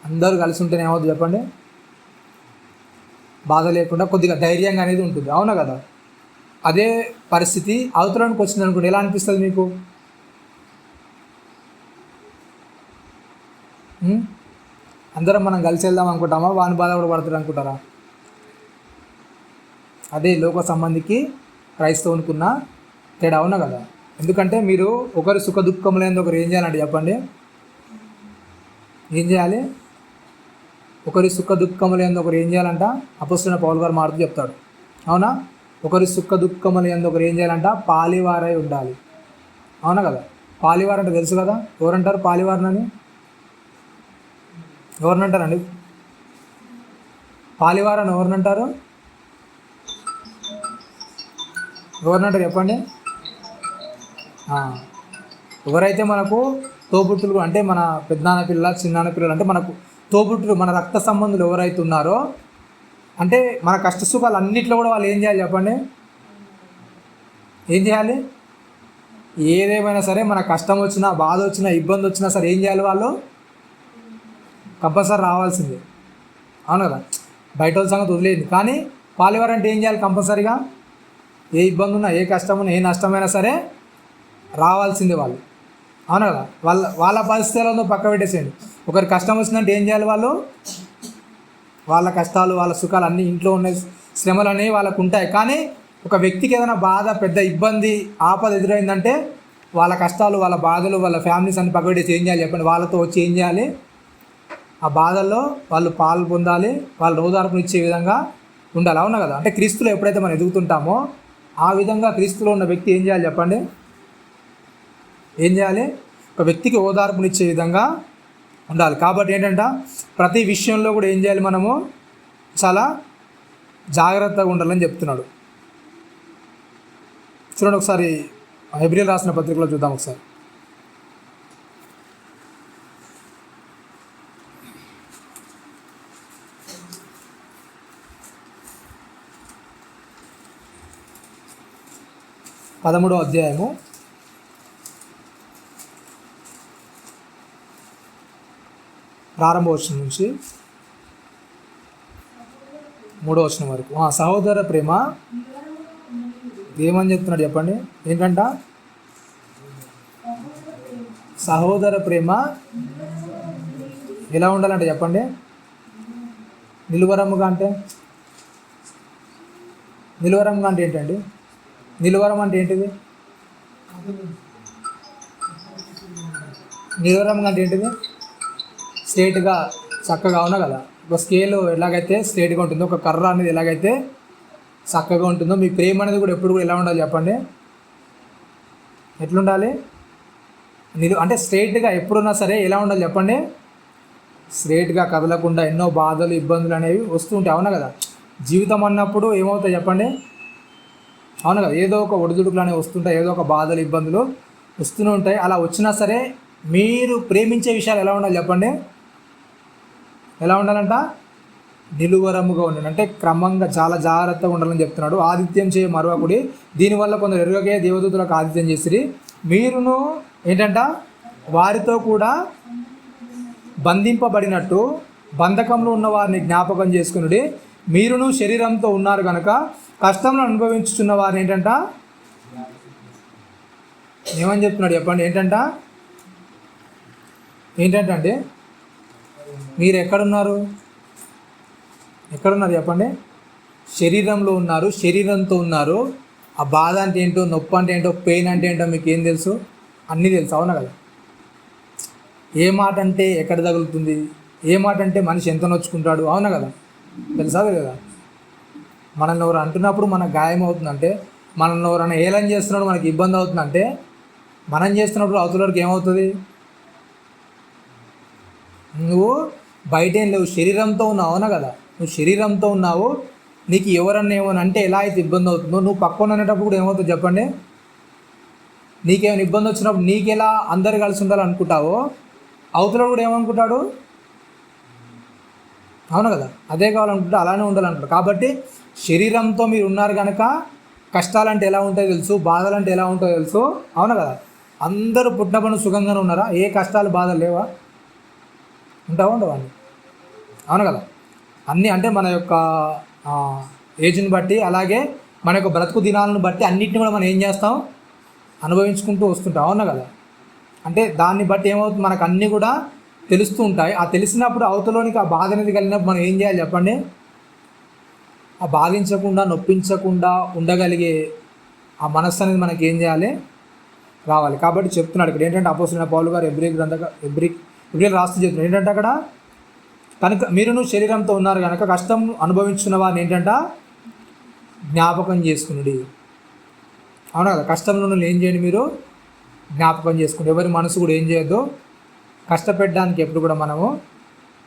అందరూ కలిసి ఉంటేనే ఏమవుతుంది చెప్పండి? బాధ లేకుండా కొద్దిగా ధైర్యంగా అనేది ఉంటుంది, అవునా కదా? అదే పరిస్థితి అవతలానికి వచ్చింది అనుకోండి, ఎలా అనిపిస్తుంది మీకు? అందరం మనం కలిసి వెళ్దాం అనుకుంటామా, వాని బాధ కూడా పడుతుంది అనుకుంటారా? అదే లోక సంబంధికి క్రైస్తవునికి ఉన్న తేడా, అవునా కదా? ఎందుకంటే మీరు ఒకరి సుఖ దుఃఖం లేని ఒకరు ఏం చేయాలంటే చెప్పండి, ఏం చేయాలి? ఒకరి సుఖ దుఃఖములు ఎందు ఒకరు ఏం చేయాలంట? అపొస్తలుడైన పౌలు గారు మాట్లాడుతూ చెప్తాడు, అవునా? ఒకరి సుఖ దుఃఖములు ఎందు ఒకరు ఏం చేయాలంట? పాలివారై ఉండాలి, అవునా కదా? పాలివారు అంటే తెలుసు కదా, ఎవరంటారు పాలివారినని? ఎవరినంటారండి పాలివారని? ఎవరినంటారు? ఎవరినంటారు చెప్పండి? ఎవరైతే మనకు తోబుట్టులు అంటే మన పెద్దనాన్న పిల్లల, చిన్నాన్న పిల్లలు అంటే మనకు తోబుట్టులు, మన రక్త సంబంధులు ఎవరైతే ఉన్నారో, అంటే మన కష్ట సుఖాలు అన్నింటిలో కూడా వాళ్ళు ఏం చేయాలి చెప్పండి? ఏం చేయాలి? ఏదేమైనా సరే మన కష్టం వచ్చినా, బాధ వచ్చినా, ఇబ్బంది వచ్చినా సరే ఏం చేయాలి? వాళ్ళు కంపల్సరీ రావాల్సిందే, అవును కదా? బయట వాళ్ళ సంగతి వదిలేదు, కానీ పాలివారు అంటే ఏం చేయాలి? కంపల్సరీగా ఏ ఇబ్బంది ఉన్నా, ఏ కష్టం ఉన్నా, ఏ నష్టమైనా సరే రావాల్సిందే వాళ్ళు, అవును కదా? వాళ్ళ పరిస్థితులను పక్క పెట్టేసేయండి. ఒకరి కష్టం వచ్చిందంటే ఏం చేయాలి? వాళ్ళు వాళ్ళ కష్టాలు, వాళ్ళ సుఖాలు అన్నీ ఇంట్లో ఉన్న శ్రమలు అనేవి వాళ్ళకు ఉంటాయి, కానీ ఒక వ్యక్తికి ఏదైనా బాధ, పెద్ద ఇబ్బంది, ఆపద ఎదురైందంటే వాళ్ళ కష్టాలు, వాళ్ళ బాధలు, వాళ్ళ ఫ్యామిలీస్ అన్ని పక్క పెట్టేసి ఏం చేయాలి చెప్పండి? వాళ్ళతో వచ్చి ఏం చేయాలి? ఆ బాధల్లో వాళ్ళు పాలు పొందాలి, వాళ్ళు ఓదార్పును ఇచ్చే విధంగా ఉండాలి, అవునా కదా? అంటే క్రీస్తులో ఎప్పుడైతే మనం ఎదుగుతుంటామో ఆ విధంగా క్రీస్తులో ఉన్న వ్యక్తి ఏం చేయాలి చెప్పండి? ఏం చేయాలి? ఒక వ్యక్తికి ఓదార్పునిచ్చే విధంగా ఉండాలి. కాబట్టి ఏంటంటే ప్రతి విషయంలో కూడా ఏం చేయాలి? మనము చాలా జాగ్రత్తగా ఉండాలని చెప్తున్నాడు. చూడండి ఒకసారి హెబ్రీయులకు రాసిన పత్రికలో చూద్దాం ఒకసారి. పదమూడవ అధ్యాయము ప్రారంభ వచనం నుంచి 3వ వచనం వరకు. సహోదర ప్రేమ ఏమని చెప్తున్నాడు చెప్పండి? ఏంటంట? సహోదర ప్రేమ ఎలా ఉండాలంటే చెప్పండి? నిలువరముగా అంటే ఏంటండి? నిలువరం అంటే ఏంటిది? నిలువరం అంటే ఏంటిది? స్ట్రేట్గా, చక్కగా, అవునా కదా? ఒక స్కేల్ ఎలాగైతే స్ట్రేట్గా ఉంటుందో, ఒక కర్ర అనేది ఎలాగైతే చక్కగా ఉంటుందో, మీ ప్రేమ అనేది కూడా ఎప్పుడు కూడా ఎలా ఉండాలి చెప్పండి? ఎట్లుండాలి? అంటే స్ట్రేట్గా ఎప్పుడున్నా సరే ఎలా ఉండాలి చెప్పండి? స్ట్రేట్గా కదలకుండా. ఎన్నో బాధలు, ఇబ్బందులు అనేవి వస్తుంటాయి, అవునా కదా? జీవితం అన్నప్పుడు ఏమవుతాయి చెప్పండి? అవును కదా? ఏదో ఒక ఒడిదుడుకులు అనేవి వస్తుంటాయి, ఏదో ఒక బాధలు, ఇబ్బందులు వస్తూనే ఉంటాయి. అలా వచ్చినా సరే మీరు ప్రేమించే విషయాలు ఎలా ఉండాలి చెప్పండి? ఎలా ఉండాలంట? నిలువరముగా ఉండండి. అంటే క్రమంగా చాలా జాగ్రత్తగా ఉండాలని చెప్తున్నాడు. ఆతిథ్యం చేయ మరొకడి, దీనివల్ల కొందరు ఎరుగకే దేవదూతలకు ఆతిథ్యం చేసిరి. మీరును ఏంటంట? వారితో కూడా బంధింపబడినట్టు బంధకంలో ఉన్న వారిని జ్ఞాపకం చేసుకునుడి. మీరును శరీరంతో ఉన్నారు కనుక కష్టంలో అనుభవించుతున్న వారిని ఏంటంట? ఏమని చెప్తున్నాడు చెప్పండి? ఏంటంటే మీరు ఎక్కడున్నారు చెప్పండి? శరీరంలో ఉన్నారు, శరీరంతో ఉన్నారు. ఆ బాధ అంటే ఏంటో, నొప్పి అంటే ఏంటో, పెయిన్ అంటే ఏంటో మీకు ఏం తెలుసు? అన్నీ తెలుసు, అవునా కదా? ఏ మాట అంటే ఎక్కడ తగులుతుంది, ఏ మాట అంటే మనిషి ఎంత నొచ్చుకుంటాడు, అవునా కదా? తెలుసా కదా? మనల్ని ఎవరు అంటున్నప్పుడు మనకు గాయం అవుతుందంటే, మనల్ని ఎవరైనా ఏలం చేస్తున్నప్పుడు మనకి ఇబ్బంది అవుతుందంటే, మనం చేస్తున్నప్పుడు అవతలకి ఏమవుతుంది? నువ్వు బయట ఏం లేవు, శరీరంతో ఉన్నావు, అవునా కదా? నువ్వు శరీరంతో ఉన్నావు, నీకు ఎవరన్నా ఏమని అంటే ఎలా అయితే ఇబ్బంది అవుతుందో, నువ్వు పక్కన అనేటప్పుడు కూడా ఏమవుతుందో చెప్పండి. నీకేమైనా ఇబ్బంది వచ్చినప్పుడు నీకెలా అందరు కలిసి ఉండాలనుకుంటావో, అవతల కూడా ఏమనుకుంటాడు, అవును కదా, అదే కావాలనుకుంటే అలానే ఉండాలనుకుంటాడు. కాబట్టి శరీరంతో మీరు ఉన్నారు కనుక కష్టాలంటే ఎలా ఉంటాయో తెలుసు, బాధలంటే ఎలా ఉంటాయో తెలుసు, అవును కదా. అందరూ పుట్టినప్పుడు సుఖంగానే ఉన్నారా? ఏ కష్టాలు బాధలు లేవా? ఉండవండి, అవును కదా. అన్నీ అంటే మన యొక్క ఏజ్ని బట్టి, అలాగే మన యొక్క బ్రతుకు దినాలను బట్టి అన్నిటిని కూడా మనం ఏం చేస్తాం, అనుభవించుకుంటూ వస్తుంటాం, అవునా కదా. అంటే దాన్ని బట్టి ఏమవుతుంది, మనకు అన్నీ కూడా తెలుస్తూ ఉంటాయి. ఆ తెలిసినప్పుడు అవతలోనికి ఆ బాధ అనేది కలిగినప్పుడు మనం ఏం చేయాలి చెప్పండి? ఆ బాధించకుండా, నొప్పించకుండా ఉండగలిగే ఆ మనస్సు అనేది మనకి ఏం చేయాలి, రావాలి. కాబట్టి చెప్తున్నాడు ఇక్కడ ఏంటంటే అపోస్తలుడైన పౌలు గారు ఎబ్రీయులకు రాస్తూ చెప్తున్నాడు ఏంటంటే అక్కడ, కనుక మీరును శరీరంతో ఉన్నారు కనుక కష్టం అనుభవించుకున్న వారిని ఏంటంట జ్ఞాపకం చేసుకునుడి. అవునా కదా. కష్టంలో ఏం చేయండి, మీరు జ్ఞాపకం చేసుకుని. ఎవరి మనసు కూడా ఏం చేయొద్దు, కష్టపెట్టడానికి ఎప్పుడు కూడా మనము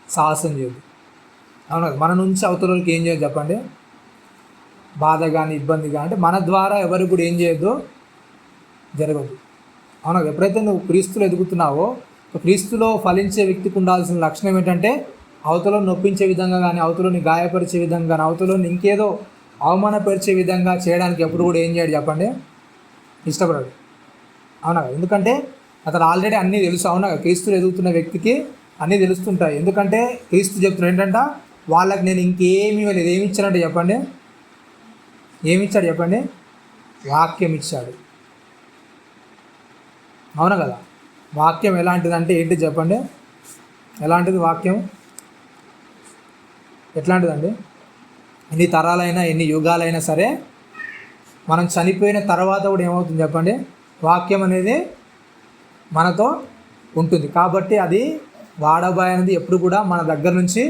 సాహసం చేయొద్దు, అవునా కదా. మన నుంచి అవతలకి ఏం చేయొద్దు చెప్పండి, బాధ కానీ ఇబ్బంది కానీ, అంటే మన ద్వారా ఎవరికి కూడా ఏం చేయొద్దు, జరగదు, అవునా. ఎప్పుడైతే నువ్వు క్రీస్తులో ఎదుగుతున్నావో, క్రీస్తులో ఫలించే వ్యక్తికి ఉండాల్సిన లక్షణం ఏంటంటే అవతలో నొప్పించే విధంగా కానీ, అవతలని గాయపరిచే విధంగా కానీ, అవతలని ఇంకేదో అవమానపరిచే విధంగా చేయడానికి ఎప్పుడు కూడా ఏం చేయడు చెప్పండి, ఇష్టపడడు, అవునా. ఎందుకంటే అతను ఆల్రెడీ అన్నీ తెలుసు, అవునా. క్రీస్తులు ఎదుగుతున్న వ్యక్తికి అన్నీ తెలుస్తుంటాయి. ఎందుకంటే క్రీస్తు చెప్తున్నాడు ఏంటంటే వాళ్ళకి నేను ఇంకేమీ ఇవ్వలేదు. ఏమి ఇచ్చానంటే చెప్పండి, ఏమి ఇచ్చాడు చెప్పండి, వాక్యం ఇచ్చాడు, అవునా కదా. వాక్యం ఎలాంటిదంటే ఏంటి చెప్పండి, ఎలాంటిది వాక్యం, ఎట్లాంటిదండి? ఎన్ని తరాలైనా ఎన్ని యుగాలైనా సరే మనం చనిపోయిన తర్వాత కూడా ఏమవుతుంది చెప్పండి, వాక్యం అనేది మనతో ఉంటుంది. కాబట్టి అది వాడబాయనది ఎప్పుడు కూడా మన దగ్గర నుంచి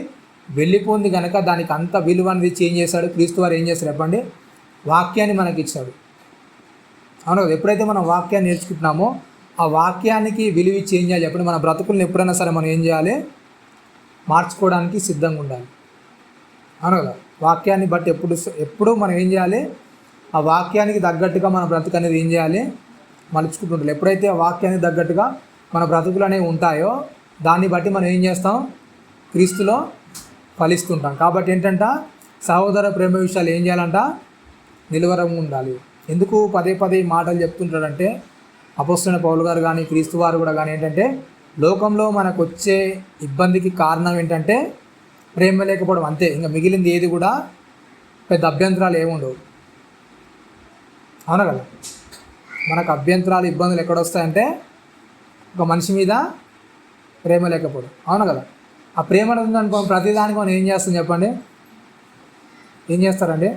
వెళ్ళిపోయింది కనుక దానికి అంత విలువ అనేది చేంజ్ చేశాడు క్రీస్తు వారు. ఏం చేశారు చెప్పండి, వాక్యాన్ని మనకి ఇచ్చాడు, అవును కదా. ఎప్పుడైతే మనం వాక్యాన్ని నేర్చుకుంటున్నామో ఆ వాక్యానికి విలువ చేంజ్ చేయాలి చెప్పండి. మన బ్రతుకులను ఎప్పుడైనా సరే మనం ఏం చేయాలి, మార్చుకోవడానికి సిద్ధంగా ఉండాలి, అవును కదా. వాక్యాన్ని బట్టి ఎప్పుడు మనం ఏం చేయాలి, ఆ వాక్యానికి తగ్గట్టుగా మన బ్రతుకు అనేది ఏం చేయాలి, మలుచుకుంటుండాలి. ఎప్పుడైతే ఆ వాక్యానికి తగ్గట్టుగా మన బ్రతుకులు అనేవి ఉంటాయో దాన్ని బట్టి మనం ఏం చేస్తాం, క్రీస్తులో ఫలిస్తుంటాం. కాబట్టి ఏంటంట, సహోదర ప్రేమ విషయాలు ఏం చేయాలంట, నిలువరంగా ఉండాలి. ఎందుకు పదే పదే మాటలు చెప్తుంటాడంటే అపోస్తలుడైన పౌలు గారు కానీ క్రీస్తు వారు కూడా కానీ ఏంటంటే లోకంలో మనకు వచ్చే ఇబ్బందికి కారణం ఏంటంటే ప్రేమ లేకపోవడం, అంతే. ఇంకా మిగిలింది ఏది కూడా పెద్ద అభ్యంతరాలు ఏముండవు, అవునా కదా. మనకు అభ్యంతరాలు ఇబ్బందులు ఎక్కడొస్తాయంటే ఒక మనిషి మీద ప్రేమ లేకపోవడం, అవునా కదా. ఆ ప్రేమ ఉందనుకో ప్రతిదానికి మనం ఏం చేస్తాం చెప్పండి, ఏం చేస్తారండి,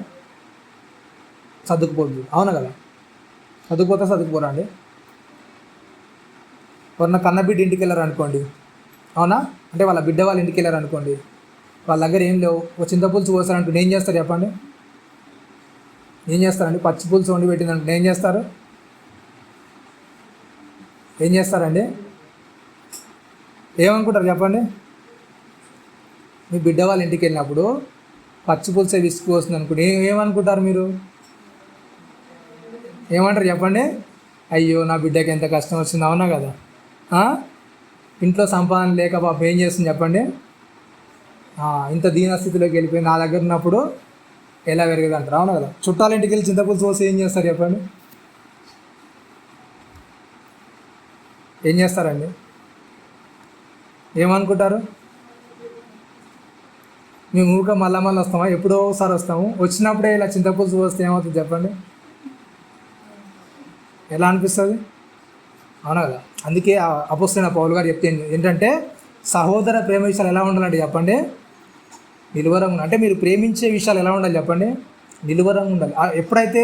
సర్దుకుపోతుంది, అవునా కదా. సర్దుకుపోరా అండి. ఎవరన్నా కన్న బిడ్డ ఇంటికి వెళ్ళారు అనుకోండి, అవునా, అంటే వాళ్ళ బిడ్డ వాళ్ళ ఇంటికి వెళ్ళారు అనుకోండి, వాళ్ళ దగ్గర ఏం లేవు, ఒక చింతపులుసు పోసారంటే ఏం చేస్తారు చెప్పండి, ఏం చేస్తారండి. పచ్చి పులుసు వండి పెట్టిందంటే ఏం చేస్తారు, ఏం చేస్తారండి, ఏమనుకుంటారు చెప్పండి. మీ బిడ్డ వాళ్ళ ఇంటికి వెళ్ళినప్పుడు పచ్చి పులుసే విసుగు వస్తుంది అనుకోండి, ఏమనుకుంటారు మీరు, ఏమంటారు చెప్పండి, అయ్యో నా బిడ్డకి ఎంత కష్టం వచ్చింది, అవునా కదా. ఇంట్లో సంపాదన లేక పాపం ఏం చేస్తుంది చెప్పండి, ఇంత దీనస్థితిలోకి వెళ్ళిపోయి నా దగ్గర ఉన్నప్పుడు ఎలా పెరగదు అంటారు, అవునా కదా. చుట్టాల ఇంటికి వెళ్ళి చింతపులుసు పోసి ఏం చేస్తారు చెప్పండి, ఏం చేస్తారండి, ఏమనుకుంటారు. మేము ఊరికే మళ్ళా వస్తామా, ఎప్పుడో ఒకసారి వస్తాము, వచ్చినప్పుడే ఇలా చింతపులుసు పోస్తే ఏమవుతుంది చెప్పండి, ఎలా అనిపిస్తుంది, అవునా కదా. అందుకే అపోస్తలుడైన పౌలు గారు చెప్తే ఏంటంటే సహోదర ప్రేమ విషయాలు ఎలా ఉండాలంటే చెప్పండి, నిలువరంగా. అంటే మీరు ప్రేమించే విషయాలు ఎలా ఉండాలి చెప్పండి, నిలువరంగా ఉండాలి. ఎప్పుడైతే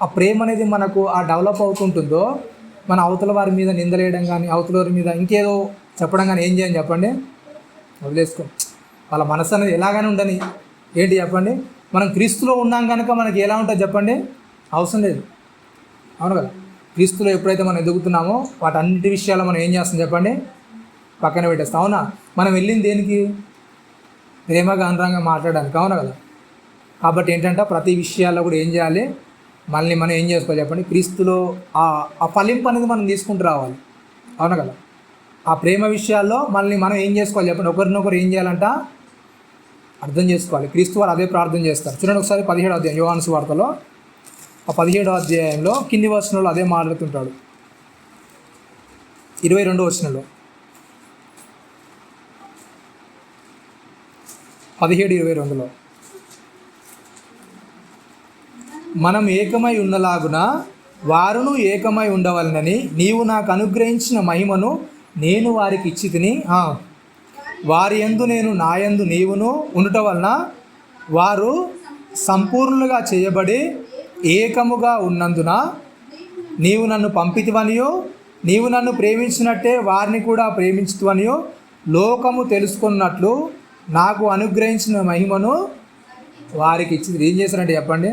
ఆ ప్రేమ అనేది మనకు ఆ డెవలప్ అవుతుంటుందో మన అవతల వారి మీద నిందలేయడం కానీ, అవతల వారి మీద ఇంకేదో చెప్పడం కానీ ఏం చేయండి చెప్పండి, వదిలేసుకో. వాళ్ళ మనసు అనేది ఎలాగైనా ఉండని, ఏంటి చెప్పండి, మనం క్రీస్తులో ఉన్నాం కనుక మనకి ఎలా ఉంటుంది చెప్పండి, అవసరం లేదు, అవును కదా. క్రీస్తులో ఎప్పుడైతే మనం ఎదుగుతున్నామో వాటన్నిటి విషయాలు మనం ఏం చేస్తాం చెప్పండి, పక్కన పెట్టేస్తాం, అవునా. మనం వెళ్ళింది దేనికి, ప్రేమగా అనురంగా మాట్లాడడానికి, అవునా కదా. కాబట్టి ఏంటంటే ప్రతి విషయాల్లో కూడా ఏం చేయాలి, మళ్ళీ మనం ఏం చేసుకోవాలి చెప్పండి, క్రీస్తులో ఆ ఫలింపు అనేది మనం తీసుకుంటూ రావాలి. అవునా కదా? ఆ ప్రేమ విషయాల్లో మళ్ళీ మనం ఏం చేసుకోవాలి చెప్పండి, ఒకరినొకరు ఏం చేయాలంట అర్థం చేసుకోవాలి. క్రీస్తు వారు అదే ప్రార్థన చేస్తారు. చూడండి ఒకసారి 17వ అధ్యాయం యోహాను సువార్తలో, ఆ 17వ అధ్యాయంలో కింది వచనంలో అదే మాట్లాడుతుంటాడు. 22వ వచనంలో 17:22లో మనం ఏకమై ఉన్నలాగున వారును ఏకమై ఉండవలనని నీవు నాకు అనుగ్రహించిన మహిమను నేను వారికి ఇచ్చి తిని, వారి యందు నేను నా యందు నీవును ఉండుట వలన వారు సంపూర్ణులుగా చేయబడి ఏకముగా ఉన్నందున నీవు నన్ను పంపితివనియో నీవు నన్ను ప్రేమించినట్టే వారిని కూడా ప్రేమించుతువనియో లోకము తెలుసుకున్నట్లు నాకు అనుగ్రహించిన మహిమను వారికి ఇచ్చింది. ఏం చేశారంటే చెప్పండి,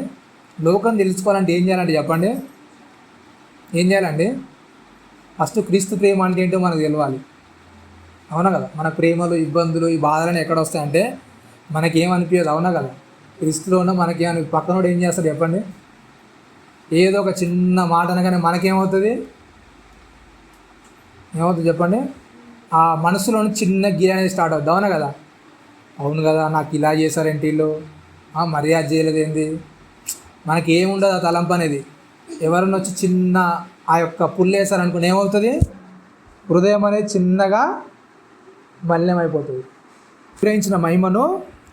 లోకం తెలుసుకోవాలంటే ఏం చేయాలంటే చెప్పండి, ఏం చేయాలండి? ఫస్ట్ క్రీస్తు ప్రేమ అంటే ఏంటో మనకు తెలియాలి. అవునా కదా? మన ప్రేమలు, ఇబ్బందులు, ఈ బాధలను ఎక్కడ వస్తాయంటే మనకేమనిపించదు. అవునా కదా? క్రీస్తులో ఉన్న మనకేమని పక్కనోడు ఏం చేస్తాడు చెప్పండి, ఏదో ఒక చిన్న మాట అనగానే మనకేమవుతుంది, ఏమవుతుంది చెప్పండి, ఆ మనసులోని చిన్న గిరి అనేది స్టార్ట్ అవుతుంది. అవునా కదా? అవును కదా, నాకు ఇలా చేశారేంటి వీళ్ళు, మర్యాద చేయలేదు ఏంది, మనకి ఏముండదు ఆ తలంపు అనేది. ఎవరన్నా వచ్చి చిన్న ఆ యొక్క పుల్లేసారనుకుని ఏమవుతుంది, హృదయం అనేది చిన్నగా మలినమైపోతుంది. గ్రహించిన మహిమను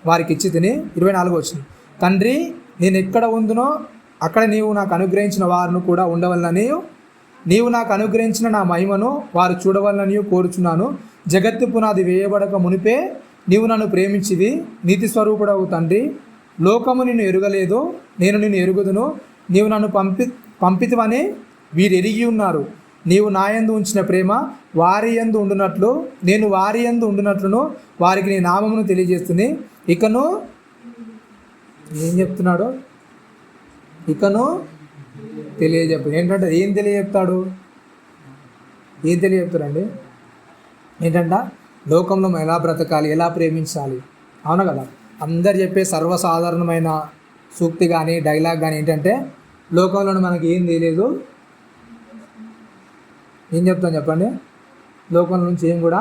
వారికి ఇచ్చి తిని 24 వచ్చింది. తండ్రి నేను ఎక్కడ ఉందునో అక్కడ నీవు నాకు అనుగ్రహించిన వారిని కూడా ఉండవలనని నీవు నాకు అనుగ్రహించిన నా మహిమను వారు చూడవలనని కోరుచున్నాను. జగత్తు పునాది వేయబడక మునిపే నీవు నన్ను ప్రేమించిది. నీతి స్వరూపుడవు తండ్రి, లోకము నిన్ను ఎరుగలేదు, నేను నిన్ను ఎరుగుదును. నీవు నన్ను పంపితివని వీరు ఎరిగి ఉన్నారు. నీవు నా యందు ఉంచిన ప్రేమ వారి యందు ఉండునట్లు నేను వారి యందు ఉండునట్లును వారికి నీ నామమును తెలియజేస్తుంది. ఇకను ఏం చెప్తున్నాడు, ఇకను తెలియజెప్పు. ఏంటంటే ఏం తెలియజెప్తాడు, ఏం తెలియజెప్తాడండి? ఏంటంట లోకంలో ఎలా బ్రతకాలి, ఎలా ప్రేమించాలి. అవునా కదా? అందరు చెప్పే సర్వసాధారణమైన సూక్తి కానీ డైలాగ్ కానీ ఏంటంటే లోకంలో మనకి ఏం తెలియదు, ఏం చెప్తాను చెప్పండి, లోకం నుంచి ఏం కూడా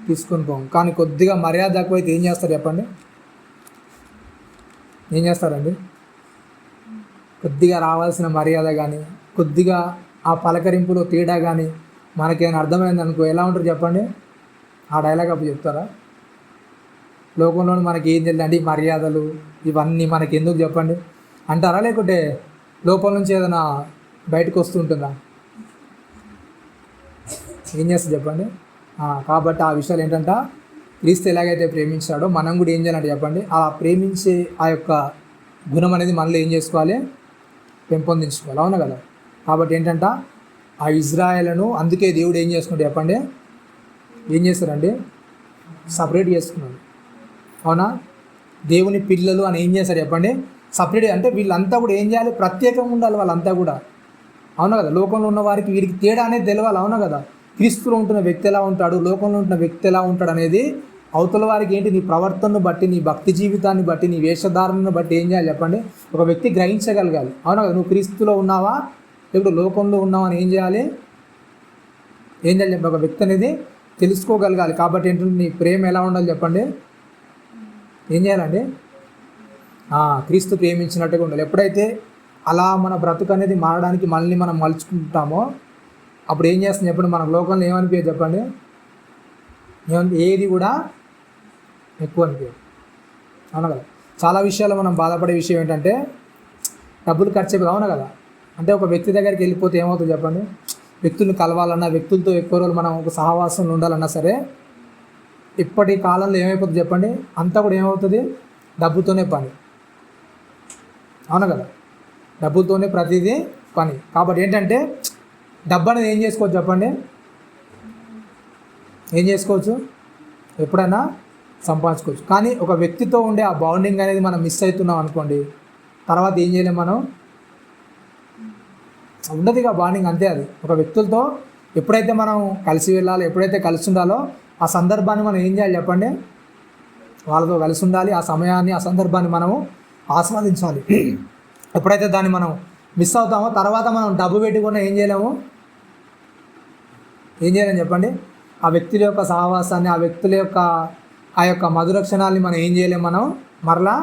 తీసుకొని పోం. కానీ కొద్దిగా మర్యాద తక్కువైతే ఏం చేస్తారు చెప్పండి, ఏం చేస్తారండి? కొద్దిగా రావాల్సిన మర్యాద కానీ కొద్దిగా ఆ పలకరింపులో తేడా కానీ మనకేమైనా అర్థమైంది అనుకో ఎలా ఉంటారు చెప్పండి? ఆ డైలాగ్ అప్పుడు చెప్తారా? లోకంలో మనకి ఏం తెలియదండి, మర్యాదలు ఇవన్నీ మనకి ఎందుకు చెప్పండి అంటారా? లేకుంటే లోపల నుంచి ఏదైనా బయటకు వస్తుంటుందా? ఏం చేస్తుంది చెప్పండి? కాబట్టి ఆ విషయాలు ఏంటంటే క్రీస్తు ఎలాగైతే ప్రేమించాడో మనం కూడా ఏం చేయాలంటే చెప్పండి, ఆ ప్రేమించే ఆ యొక్క గుణం అనేది మనలో ఏం చేసుకోవాలి, పెంపొందించుకోవాలి. అవునా కదా? కాబట్టి ఏంటంట ఆ ఇజ్రాయేలును అందుకే దేవుడు ఏం చేసుకుంటే చెప్పండి, ఏం చేస్తారండి, సపరేట్ చేసుకున్నాడు. అవునా? దేవుని పిల్లలు అని ఏం చేస్తారు చెప్పండి, సపరేట్. అంటే వీళ్ళంతా కూడా ఏం చేయాలి, ప్రత్యేకంగా ఉండాలి వాళ్ళంతా కూడా. అవునా కదా? లోకంలో ఉన్న వారికి వీరికి తేడా అనేది తెలవాలి. అవునా కదా? క్రీస్తులో ఉంటున్న వ్యక్తి ఎలా ఉంటాడు, లోకంలో ఉంటున్న వ్యక్తి ఎలా ఉంటాడు అనేది అవతల వారికి ఏంటి, నీ ప్రవర్తనను బట్టి, నీ భక్తి జీవితాన్ని బట్టి, నీ వేషధారణను బట్టి ఏం చేయాలి చెప్పండి, ఒక వ్యక్తి గ్రహించగలగాలి. అవునా కదా? నువ్వు క్రీస్తులో ఉన్నావా ఇప్పుడు లోకంలో ఉన్నావా అని ఏం చేయాలి చెప్పండి, ఒక వ్యక్తి అనేది తెలుసుకోగలగాలి. కాబట్టి ఏంటంటే నీ ప్రేమ ఎలా ఉండాలి చెప్పండి, ఏం చేయాలండి, క్రీస్తు ప్రేమించినట్టుగా ఉండాలి. ఎప్పుడైతే అలా మన బ్రతుకు అనేది మారడానికి మళ్ళీ మనం మలుచుకుంటామో అప్పుడు ఏం చేస్తుంది చెప్పండి, మన లోకంలో ఏమనిపించదు చెప్పండి, ఏది కూడా ఎక్కువ అనిపించదు. అవునా కదా? చాలా విషయాలు మనం బాధపడే విషయం ఏంటంటే డబ్బులు ఖర్చు అయిపోయి. అవునా కదా? అంటే ఒక వ్యక్తి దగ్గరికి వెళ్ళిపోతే ఏమవుతుంది చెప్పండి, వ్యక్తులను కలవాలన్నా, వ్యక్తులతో ఎక్కువ రోజులు మనం ఒక సహవాసంలో ఉండాలన్నా సరే ఇప్పటి కాలంలో ఏమైపోతుంది చెప్పండి, అంతా కూడా ఏమవుతుంది, డబ్బుతోనే పని. అవునా కదా? డబ్బులతోనే ప్రతిదీ పని. కాబట్టి ఏంటంటే డబ్బు అనేది ఏం చేసుకోవచ్చు చెప్పండి, ఏం చేసుకోవచ్చు, ఎప్పుడైనా సంపాదించుకోవచ్చు. కానీ ఒక వ్యక్తితో ఉండే ఆ బాండింగ్ అనేది మనం మిస్ అవుతున్నాం అనుకోండి, తర్వాత ఏం చేయలేం, మనం ఉండదుగా బాండింగ్. అంతే. అది ఒక వ్యక్తులతో ఎప్పుడైతే మనం కలిసి వెళ్ళాలో, ఎప్పుడైతే కలిసి ఉండాలో ఆ సందర్భాన్ని మనం ఏం చేయాలి చెప్పండి, వాళ్ళతో కలిసి ఉండాలి. ఆ సమయాన్ని, ఆ సందర్భాన్ని మనము ఆస్వాదించాలి. ఎప్పుడైతే దాన్ని మనం మిస్ అవుతామో తర్వాత మనం డబ్బు పెట్టుకున్నా ఏం చేయలేము చెప్పండి. ఆ వ్యక్తుల యొక్క సహవాసాన్ని, ఆ వ్యక్తుల యొక్క ఆ యొక్క మధుర క్షణాలని మనం ఏం చేయలేము, మనం మరలా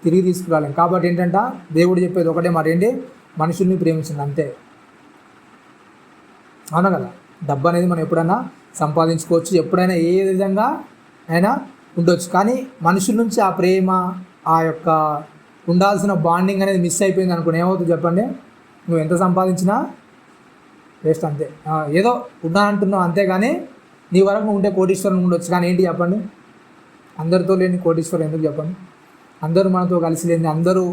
తిరిగి తీసుకురాలేం. కాబట్టి ఏంటంటే దేవుడు చెప్పేది ఒకటే మాట, ఏంటి, మనుషుల్ని ప్రేమించండి అంతే. అవునా కదా. డబ్బు అనేది మనం ఎప్పుడైనా సంపాదించుకోవచ్చు, ఎప్పుడైనా ఏ విధంగా అయినా ఉండొచ్చు, కానీ మనుషుల నుంచి ఆ ప్రేమ, ఆ యొక్క ఉండాల్సిన బాండింగ్ అనేది మిస్ అయిపోయింది అనుకోండి, ఏమవుతుంది చెప్పండి, నువ్వు ఎంత సంపాదించినా వేస్ట్ అంతే. ఏదో ఉన్నా అంటున్నావు అంతేగాని నీ వరకు నువ్వు ఉంటే కోటీశ్వరం ఉండొచ్చు, కానీ ఏంటి చెప్పండి, అందరితో లేని కోటీశ్వరం ఎందుకు చెప్పండి, అందరూ మనతో కలిసి లేని, అందరూ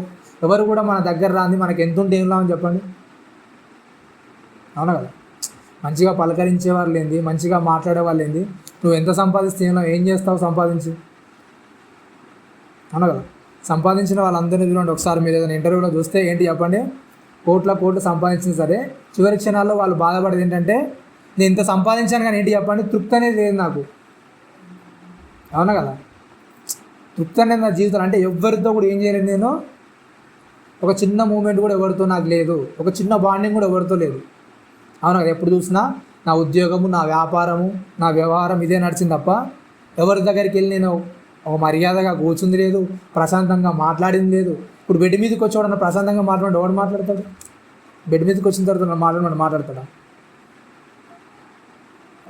ఎవరు కూడా మన దగ్గర రాని మనకి ఎంత ఉంటే ఏం లాభం చెప్పండి. అవునా కదా. మంచిగా పలకరించేవాళ్ళు ఏంది, మంచిగా మాట్లాడేవాళ్ళు ఏంది, నువ్వు ఎంత సంపాదిస్తే ఏం చేస్తావు సంపాదించి. అవునా కదా. సంపాదించిన వాళ్ళందరినీ చూడండి ఒకసారి, మీరు ఏదైనా ఇంటర్వ్యూలో చూస్తే ఏంటి చెప్పండి, కోట్లు సంపాదించిన సరే చివరి క్షణాల్లో వాళ్ళు బాధపడేది ఏంటంటే, నేను ఇంత సంపాదించాను కానీ ఏంటి చెప్పండి, తృప్తి అనేది లేదు నాకు. అవునా కదా. తృప్తి అనేది నా జీవితం, అంటే ఎవరితో కూడా ఏం చేయలేదు నేను, ఒక చిన్న మూమెంట్ కూడా ఎవరితో నాకు లేదు, ఒక చిన్న బాండింగ్ కూడా ఎవరితో లేదు. అవునా కదా. ఎప్పుడు చూసినా నా ఉద్యోగము, నా వ్యాపారము, నా వ్యవహారం ఇదే నడిచింది తప్ప ఎవరి దగ్గరికి వెళ్ళి నేను ఒక మర్యాదగా కూర్చుంది లేదు, ప్రశాంతంగా మాట్లాడింది లేదు. ఇప్పుడు బెడ్ మీదకి వచ్చేవాడన్నా ప్రశాంతంగా మాట్లాడు, ఎవడు మాట్లాడతాడు? బెడ్ మీదకి వచ్చిన తర్వాత మాట్లాడతాడా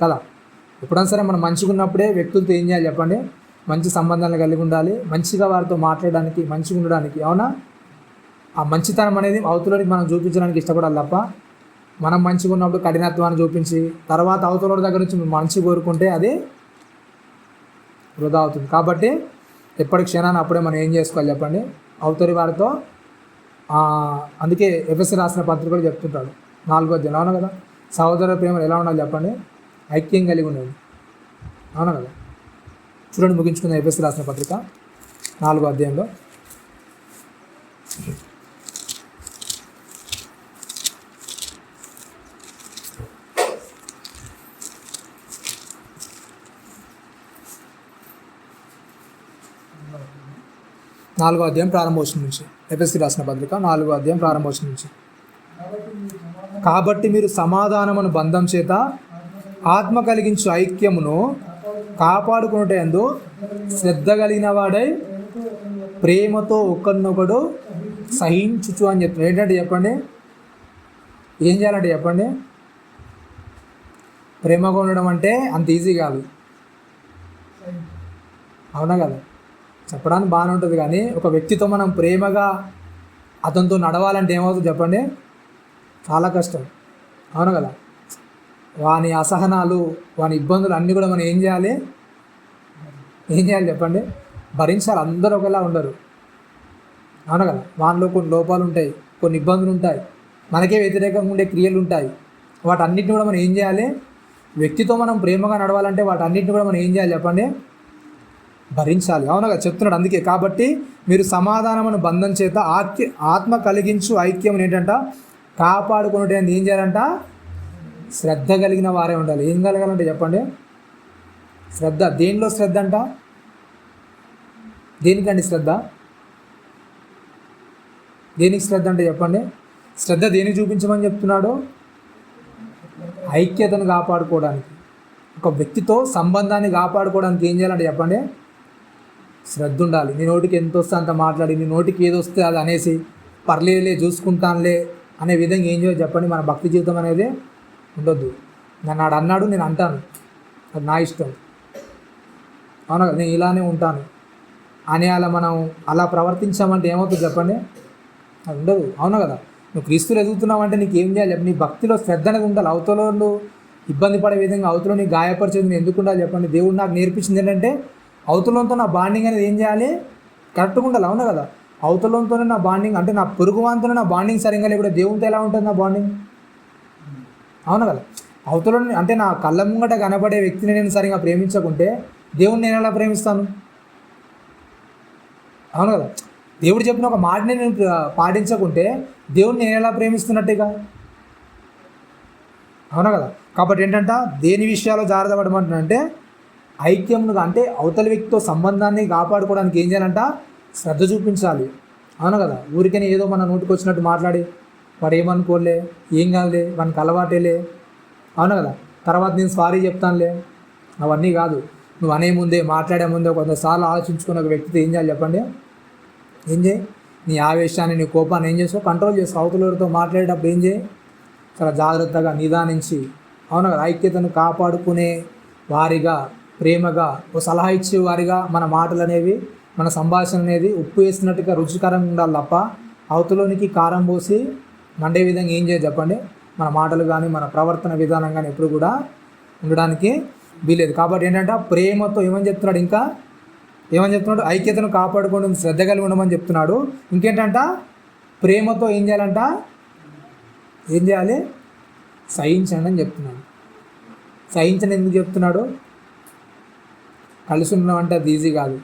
కదా. ఎప్పుడైనా సరే మనం మంచిగా ఉన్నప్పుడే వ్యక్తులతో ఏం చేయాలి చెప్పండి, మంచి సంబంధాలు కలిగి ఉండాలి, మంచిగా వారితో మాట్లాడడానికి, మంచిగా ఉండడానికి. అవునా. ఆ మంచితనం అనేది అవతలకి మనం చూపించడానికి ఇష్టపడాలి తప్ప మనం మంచిగా ఉన్నప్పుడు కఠినత్వాన్ని చూపించి తర్వాత అవతల దగ్గర నుంచి మంచి కోరుకుంటే అది వృధా అవుతుంది. కాబట్టి ఎప్పటి క్షణాన్ని అప్పుడే మనం ఏం చేసుకోవాలి చెప్పండి, అవతలి వారితో. అందుకే ఎఫ్ఎస్సి రాసిన పత్రికలు చెప్తుంటాడు 4వ అధ్యాయం. అవునా కదా. సహోదర ప్రేమలు ఎలా ఉండాలి చెప్పండి, ఐక్యం కలిగి ఉండేది. అవునా కదా. చూడండి, ముగించుకున్న ఎఫ్ఎస్సి రాసిన పత్రిక 4వ అధ్యాయంలో 4వ అధ్యాయం ప్రారంభోచనం నుంచి, ఎఫెసీయులకు రాసిన పత్రిక 4వ అధ్యాయం ప్రారంభోచనం నుంచి. కాబట్టి మీరు సమాధానమును బంధం చేత ఆత్మ కలిగించు ఐక్యమును కాపాడుకునేటందు శ్రద్ధ కలిగిన వాడై ప్రేమతో ఒకరినొకడు సహించుచు అని చెప్తారు. ఏంటంటే చెప్పండి, ఏం చేయాలంటే చెప్పండి, ప్రేమగా ఉండడం అంటే అంత ఈజీ కాదు. అవునా కదా. చెప్పడానికి బాగానే ఉంటుంది, కానీ ఒక వ్యక్తితో మనం ప్రేమగా అతనితో నడవాలంటే ఏమవుతుంది చెప్పండి, చాలా కష్టం. అవును కదా. వాని అసహనాలు, వాని ఇబ్బందులు అన్నీ కూడా మనం ఏం చేయాలి చెప్పండి, భరించాలి. అందరూ ఒకలా ఉండరు. అవును కదా. వానిలో కొన్ని లోపాలు ఉంటాయి, కొన్ని ఇబ్బందులు ఉంటాయి, మనకే వ్యతిరేకంగా ఉండే క్రియలు ఉంటాయి. వాటన్నిటిని కూడా మనం ఏం చేయాలి, వ్యక్తితో మనం ప్రేమగా నడవాలంటే వాటన్నిటిని కూడా మనం ఏం చేయాలి చెప్పండి, భరించాలి. అవునగా చెప్తున్నాడు. అందుకే కాబట్టి మీరు సమాధానమును బంధం చేత ఆత్మ కలిగించు ఐక్యం ఏంటంట కాపాడుకునేటి ఏం చేయాలంట, శ్రద్ధ కలిగిన వారే ఉండాలి. ఏం కలగాలంటే చెప్పండి, శ్రద్ధ. దేనిలో శ్రద్ధ అంట, దేనికండి శ్రద్ధ, దేనికి శ్రద్ధ అంటే చెప్పండి, శ్రద్ధ దేనికి చూపించమని చెప్తున్నాడు, ఐక్యతను కాపాడుకోవడానికి, ఒక వ్యక్తితో సంబంధాన్ని కాపాడుకోవడానికి ఏం చేయాలంటే చెప్పండి, శ్రద్ధ ఉండాలి. నీ నోటికి ఎంత వస్తే అంత మాట్లాడి, నీ నోటికి ఏది వస్తే అది అనేసి పర్లేదులే చూసుకుంటానులే అనే విధంగా ఏం చేయాలి చెప్పండి. మన భక్తి జీవితం అనేది ఉండొద్దు. నన్ను ఆడు అన్నాడు నేను అంటాను, అది నా ఇష్టం. అవునా కదా, నేను ఇలానే ఉంటాను అని మనం అలా ప్రవర్తించామంటే ఏమవుతుంది చెప్పండి, అది ఉండదు. అవునా కదా. నువ్వు క్రీస్తులు ఎదుగుతున్నావంటే నీకు ఏం చేయాలి చెప్పండి, నీ భక్తిలో శ్రద్ధ అనేది ఉండాలి. అవతలలో ఇబ్బంది పడే విధంగా, అవతలో నీ గాయపరిచేది ఎందుకు ఉండాలి చెప్పండి. దేవుడు నాకు నేర్పించింది ఏంటంటే అవతలంతో నా బాండింగ్ అనేది ఏం చేయాలి, కరెక్ట్గా ఉండాలి. అవునా కదా. అవతలంతోనే నా బాండింగ్, అంటే నా పొరుగువానితోనే నా బాండింగ్ సరిగ్గా లేకుండా దేవునితో ఎలా ఉంటుంది నా బాండింగ్. అవునా కదా. అవతల అంటే నా కళ్ళ ముంగట కనబడే వ్యక్తిని నేను సరిగా ప్రేమించకుంటే దేవుణ్ణి నేను ఎలా ప్రేమిస్తాను. అవును కదా. దేవుడు చెప్పిన ఒక మాటని నేను పాటించకుంటే దేవుణ్ణి నేను ఎలా ప్రేమిస్తున్నట్టుగా. అవునా కదా. కాబట్టి ఏంటంటే దేని విషయాల్లో జాగ్రత్త పడమంటున్నా అంటే ఐక్యంగా అంటే అవతల వ్యక్తితో సంబంధాన్ని కాపాడుకోవడానికి ఏం చేయాలంట, శ్రద్ధ చూపించాలి. అవును కదా. ఊరికనే ఏదో మన నోటికి వచ్చినట్టు మాట్లాడి వాడు ఏమనుకోలే, ఏం కాదులే, వానికి అలవాటేలే, అవును కదా, తర్వాత నేను సారీ చెప్తానులే, అవన్నీ కాదు. నువ్వు అనే ముందే, మాట్లాడే ముందే కొంతసార్లు ఆలోచించుకున్న ఒక వ్యక్తితో ఏం చేయాలి చెప్పండి, ఏం చేయి, నీ ఆవేశాన్ని, నీ కోపాన్ని ఏం చేస్తావు, కంట్రోల్ చేస్తావు. అవతలతో మాట్లాడేటప్పుడు ఏం చేయి, చాలా జాగ్రత్తగా నిదానించి, అవును కదా, ఐక్యతను కాపాడుకునే వారిగా, ప్రేమగా, ఓ సలహా ఇచ్చే వారిగా మన మాటలు అనేవి, మన సంభాషణ అనేది ఉప్పు వేసినట్టుగా రుచికరంగా ఉండాలి తప్ప అవతలోనికి కారం పోసి మండే విధంగా ఏం చేయాలి చెప్పండి, మన మాటలు కానీ మన ప్రవర్తన విధానం కానీ ఎప్పుడు కూడా ఉండడానికి వీలేదు. కాబట్టి ఏంటంటే ప్రేమతో ఏమని చెప్తున్నాడు, ఇంకా ఏమని చెప్తున్నాడు, ఐక్యతను కాపాడుకోవడం శ్రద్ధ కలిగి ఉండమని చెప్తున్నాడు. ఇంకేంటంట, ప్రేమతో ఏం చేయాలంట, ఏం చేయాలి, సహించండి అని చెప్తున్నాడు. సహించని ఎందుకు చెప్తున్నాడు, కలిసి ఉండడం అంటే అది ఈజీ కాదు.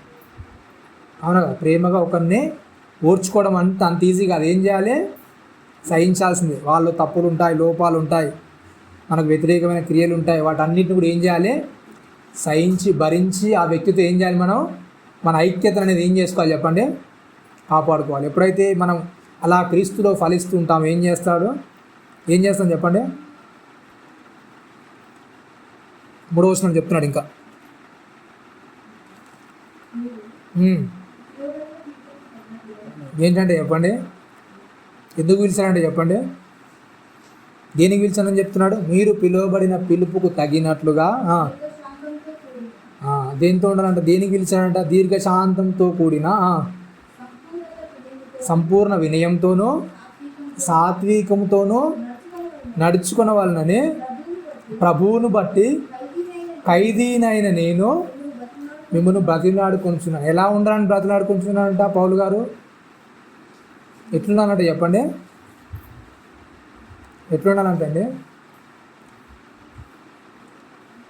అవునా కదా. ప్రేమగా ఒకరిని ఓర్చుకోవడం అంత ఈజీ కాదు. ఏం చేయాలి, సహించాల్సిందే. వాళ్ళు తప్పులు ఉంటాయి, లోపాలు ఉంటాయి, మనకు వ్యతిరేకమైన క్రియలు ఉంటాయి, వాటన్నిటిని కూడా ఏం చేయాలి, సహించి భరించి ఆ వ్యక్తితో ఏం చేయాలి, మనం మన ఐక్యతను అనేది ఏం చేసుకోవాలి చెప్పండి, కాపాడుకోవాలి. ఎప్పుడైతే మనం అలా క్రీస్తులో ఫలిస్తూ ఉంటాం, ఏం చేస్తాం చెప్పండి. 3వ వచనం చెప్తున్నాడు ఇంకా, ఏంటంటే చెప్పండి, ఎందుకు పిలిచానంటే చెప్పండి, దేనికి పిలిచానని చెప్తున్నాడు, మీరు పిలువబడిన పిలుపుకు తగినట్లుగా దేంతో ఉండాలంట, దేనికి పిలిచాడంట, దీర్ఘశాంతంతో కూడిన సంపూర్ణ వినయంతోనూ సాత్వికంతోనూ నడుచుకున్న వాళ్ళని ప్రభువును బట్టి ఖైదీనైన నేను మిమ్మల్ని బ్రతిలాడుకుంటున్నాను. ఎలా ఉండాలని బ్రతిలాడుకుంటున్నానంట పౌలు గారు, ఎట్లున్నానంట చెప్పండి, ఎట్లుండాలంటే అండి,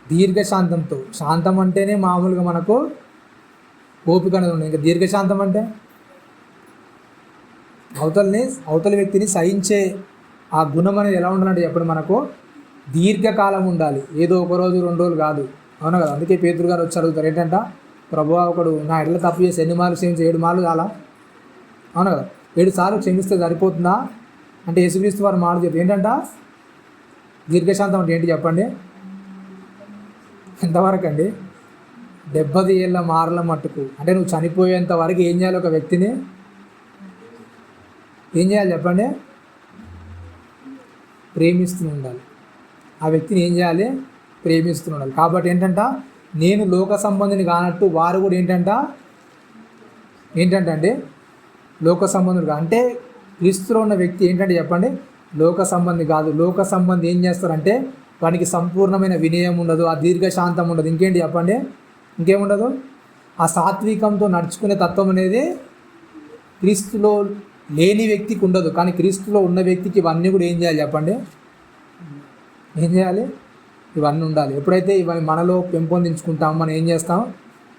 దీర్ఘశాంతంతో. శాంతం అంటేనే మామూలుగా మనకు ఓపిక అనేది ఉంది, ఇంకా దీర్ఘశాంతం అంటే అవతల వ్యక్తిని సహించే ఆ గుణం అనేది ఎలా ఉండాలంటే చెప్పండి, మనకు దీర్ఘకాలం ఉండాలి, ఏదో ఒక రోజు 2 రోజులు కాదు. అవునా కదా. అందుకే పేతురు గారు వచ్చి అడుగుతారు, ఏంటంట, ప్రభువా ఒకడు నా ఎడల తప్పు చేసి 8 మార్లు క్షమించి 7 మార్లు చాలా, అవునా కదా, 7 సార్లు క్షమిస్తే సరిపోతుందా అంటే యేసుక్రీస్తు వారు మాట చెప్పి ఏంటంట, దీర్ఘశాంతం అంటే ఏంటి చెప్పండి, ఎంతవరకు అండి, 70 ఏళ్ళ మారల మట్టుకు. అంటే నువ్వు చనిపోయేంత వరకు ఏం చేయాలి, ఒక వ్యక్తిని ఏం చేయాలి చెప్పండి, ప్రేమిస్తూ ఉండాలి. ఆ వ్యక్తిని ఏం చేయాలి, ప్రేమిస్తూ ఉండాలి. కాబట్టి ఏంటంట, నేను లోక సంబంధిని కానట్టు వారు కూడా ఏంటంటే అండి, లోక సంబంధులుగా. అంటే క్రీస్తులో ఉన్న వ్యక్తి ఏంటంటే చెప్పండి, లోక సంబంధి కాదు. లోక సంబంధి ఏం చేస్తారంటే వానికి సంపూర్ణమైన వినయం ఉండదు, ఆ దీర్ఘశాంతం ఉండదు, ఇంకేంటి చెప్పండి, ఇంకేముండదు, ఆ సాత్వికంతో నడుచుకునే తత్వం అనేది క్రీస్తులో లేని వ్యక్తికి ఉండదు. కానీ క్రీస్తులో ఉన్న వ్యక్తికి ఇవన్నీ కూడా ఏం చేయాలి చెప్పండి, ఏం చేయాలి, ఇవన్నీ ఉండాలి. ఎప్పుడైతే ఇవన్నీ మనలో పెంపొందించుకుంటాం, మనం ఏం చేస్తాం,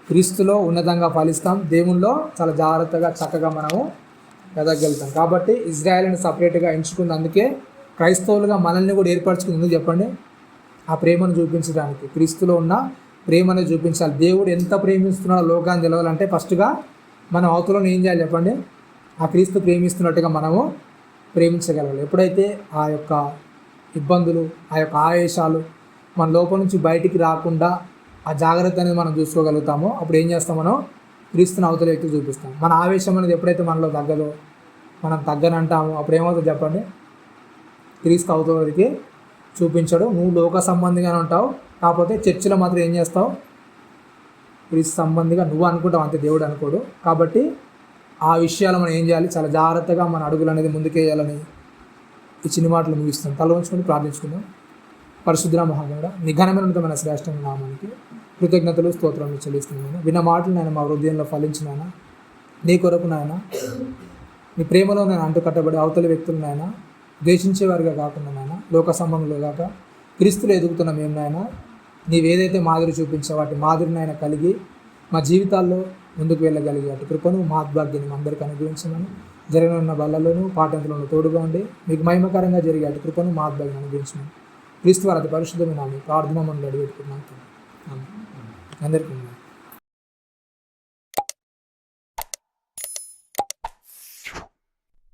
క్రీస్తులో ఉన్నతంగా ఫలిస్తాం, దేవుల్లో చాలా జాగ్రత్తగా చక్కగా మనము ఎదగలుగుతాం. కాబట్టి ఇజ్రాయెల్ని సపరేట్గా ఎంచుకుంది, అందుకే క్రైస్తవులుగా మనల్ని కూడా ఏర్పరచుకుంది. ఎందుకు చెప్పండి, ఆ ప్రేమను చూపించడానికి, క్రీస్తులో ఉన్న ప్రేమను చూపించాలి. దేవుడు ఎంత ప్రేమిస్తున్నాడో లోకాన్ని తెలవాలంటే ఫస్ట్గా మనం అవతలను ఏం చేయాలి చెప్పండి, ఆ క్రీస్తు ప్రేమిస్తున్నట్టుగా మనము ప్రేమించగలగాలి. ఎప్పుడైతే ఆ యొక్క ఇబ్బందులు, ఆ యొక్క ఆవేశాలు మన లోపల నుంచి బయటికి రాకుండా ఆ జాగ్రత్త అనేది మనం చూసుకోగలుగుతామో అప్పుడు ఏం చేస్తాం, మనం క్రీస్తుని అవతల వ్యక్తికి చూపిస్తాం. మన ఆవేశం అనేది ఎప్పుడైతే మనలో తగ్గదో, మనం తగ్గనంటామో అప్పుడు ఏమవుతుంది చెప్పండి, క్రీస్తు అవతలకి చూపించడు. నువ్వు లోక సంబంధిగానే ఉంటావు, కాకపోతే చర్చిలో మాత్రం ఏం చేస్తావు, క్రీస్తు సంబంధిగా నువ్వు అనుకుంటావు, అంతే, దేవుడు అనుకోడు. కాబట్టి ఆ విషయాలు మనం ఏం చేయాలి, చాలా జాగ్రత్తగా మన అడుగులు అనేది ముందుకేయాలని ఈ చిన్న మాటలు ముగిస్తాం. తల ఉంచుకొని ప్రార్థించుకుందాం. పరిశుద్ధ మహాగణుడా, నీ ఘనమైనటువంటి శ్రేష్టమైన నామానికి కృతజ్ఞతలు స్తోత్రాలు చెల్లిస్తున్నాను. విన్న మాటలు నాయన మా హృదయంలో ఫలించినాయన, నీ కొరకు నాయన, నీ ప్రేమలో నేను అంటుకట్టబడి అవతల వ్యక్తులు నాయన ద్వేషించేవారిగా కాకుండా నాయన, లోక సంబంధంలో కాక క్రీస్తులు ఎదుగుతున్న మేము నాయన, నీవేదైతే మాదిరి చూపించావు వాటి మాదిరిని ఆయన కలిగి మా జీవితాల్లో ముందుకు వెళ్ళగలిగే అటు కృపను మహాద్భాగ్యాన్ని అందరికీ అనుగ్రహించమని, జరగనున్న బల్లలోనూ పాఠంలోనూ తోడుగా ఉండి మీకు మహిమకరంగా జరిగే అటు కృపను మహాద్భాగ్యాన్ని అనుగ్రహించమని క్రీస్తు వారి అతి పరిశుద్ధమైన ప్రార్థన మనం అడిగెట్టుకున్నాం. అందరికీ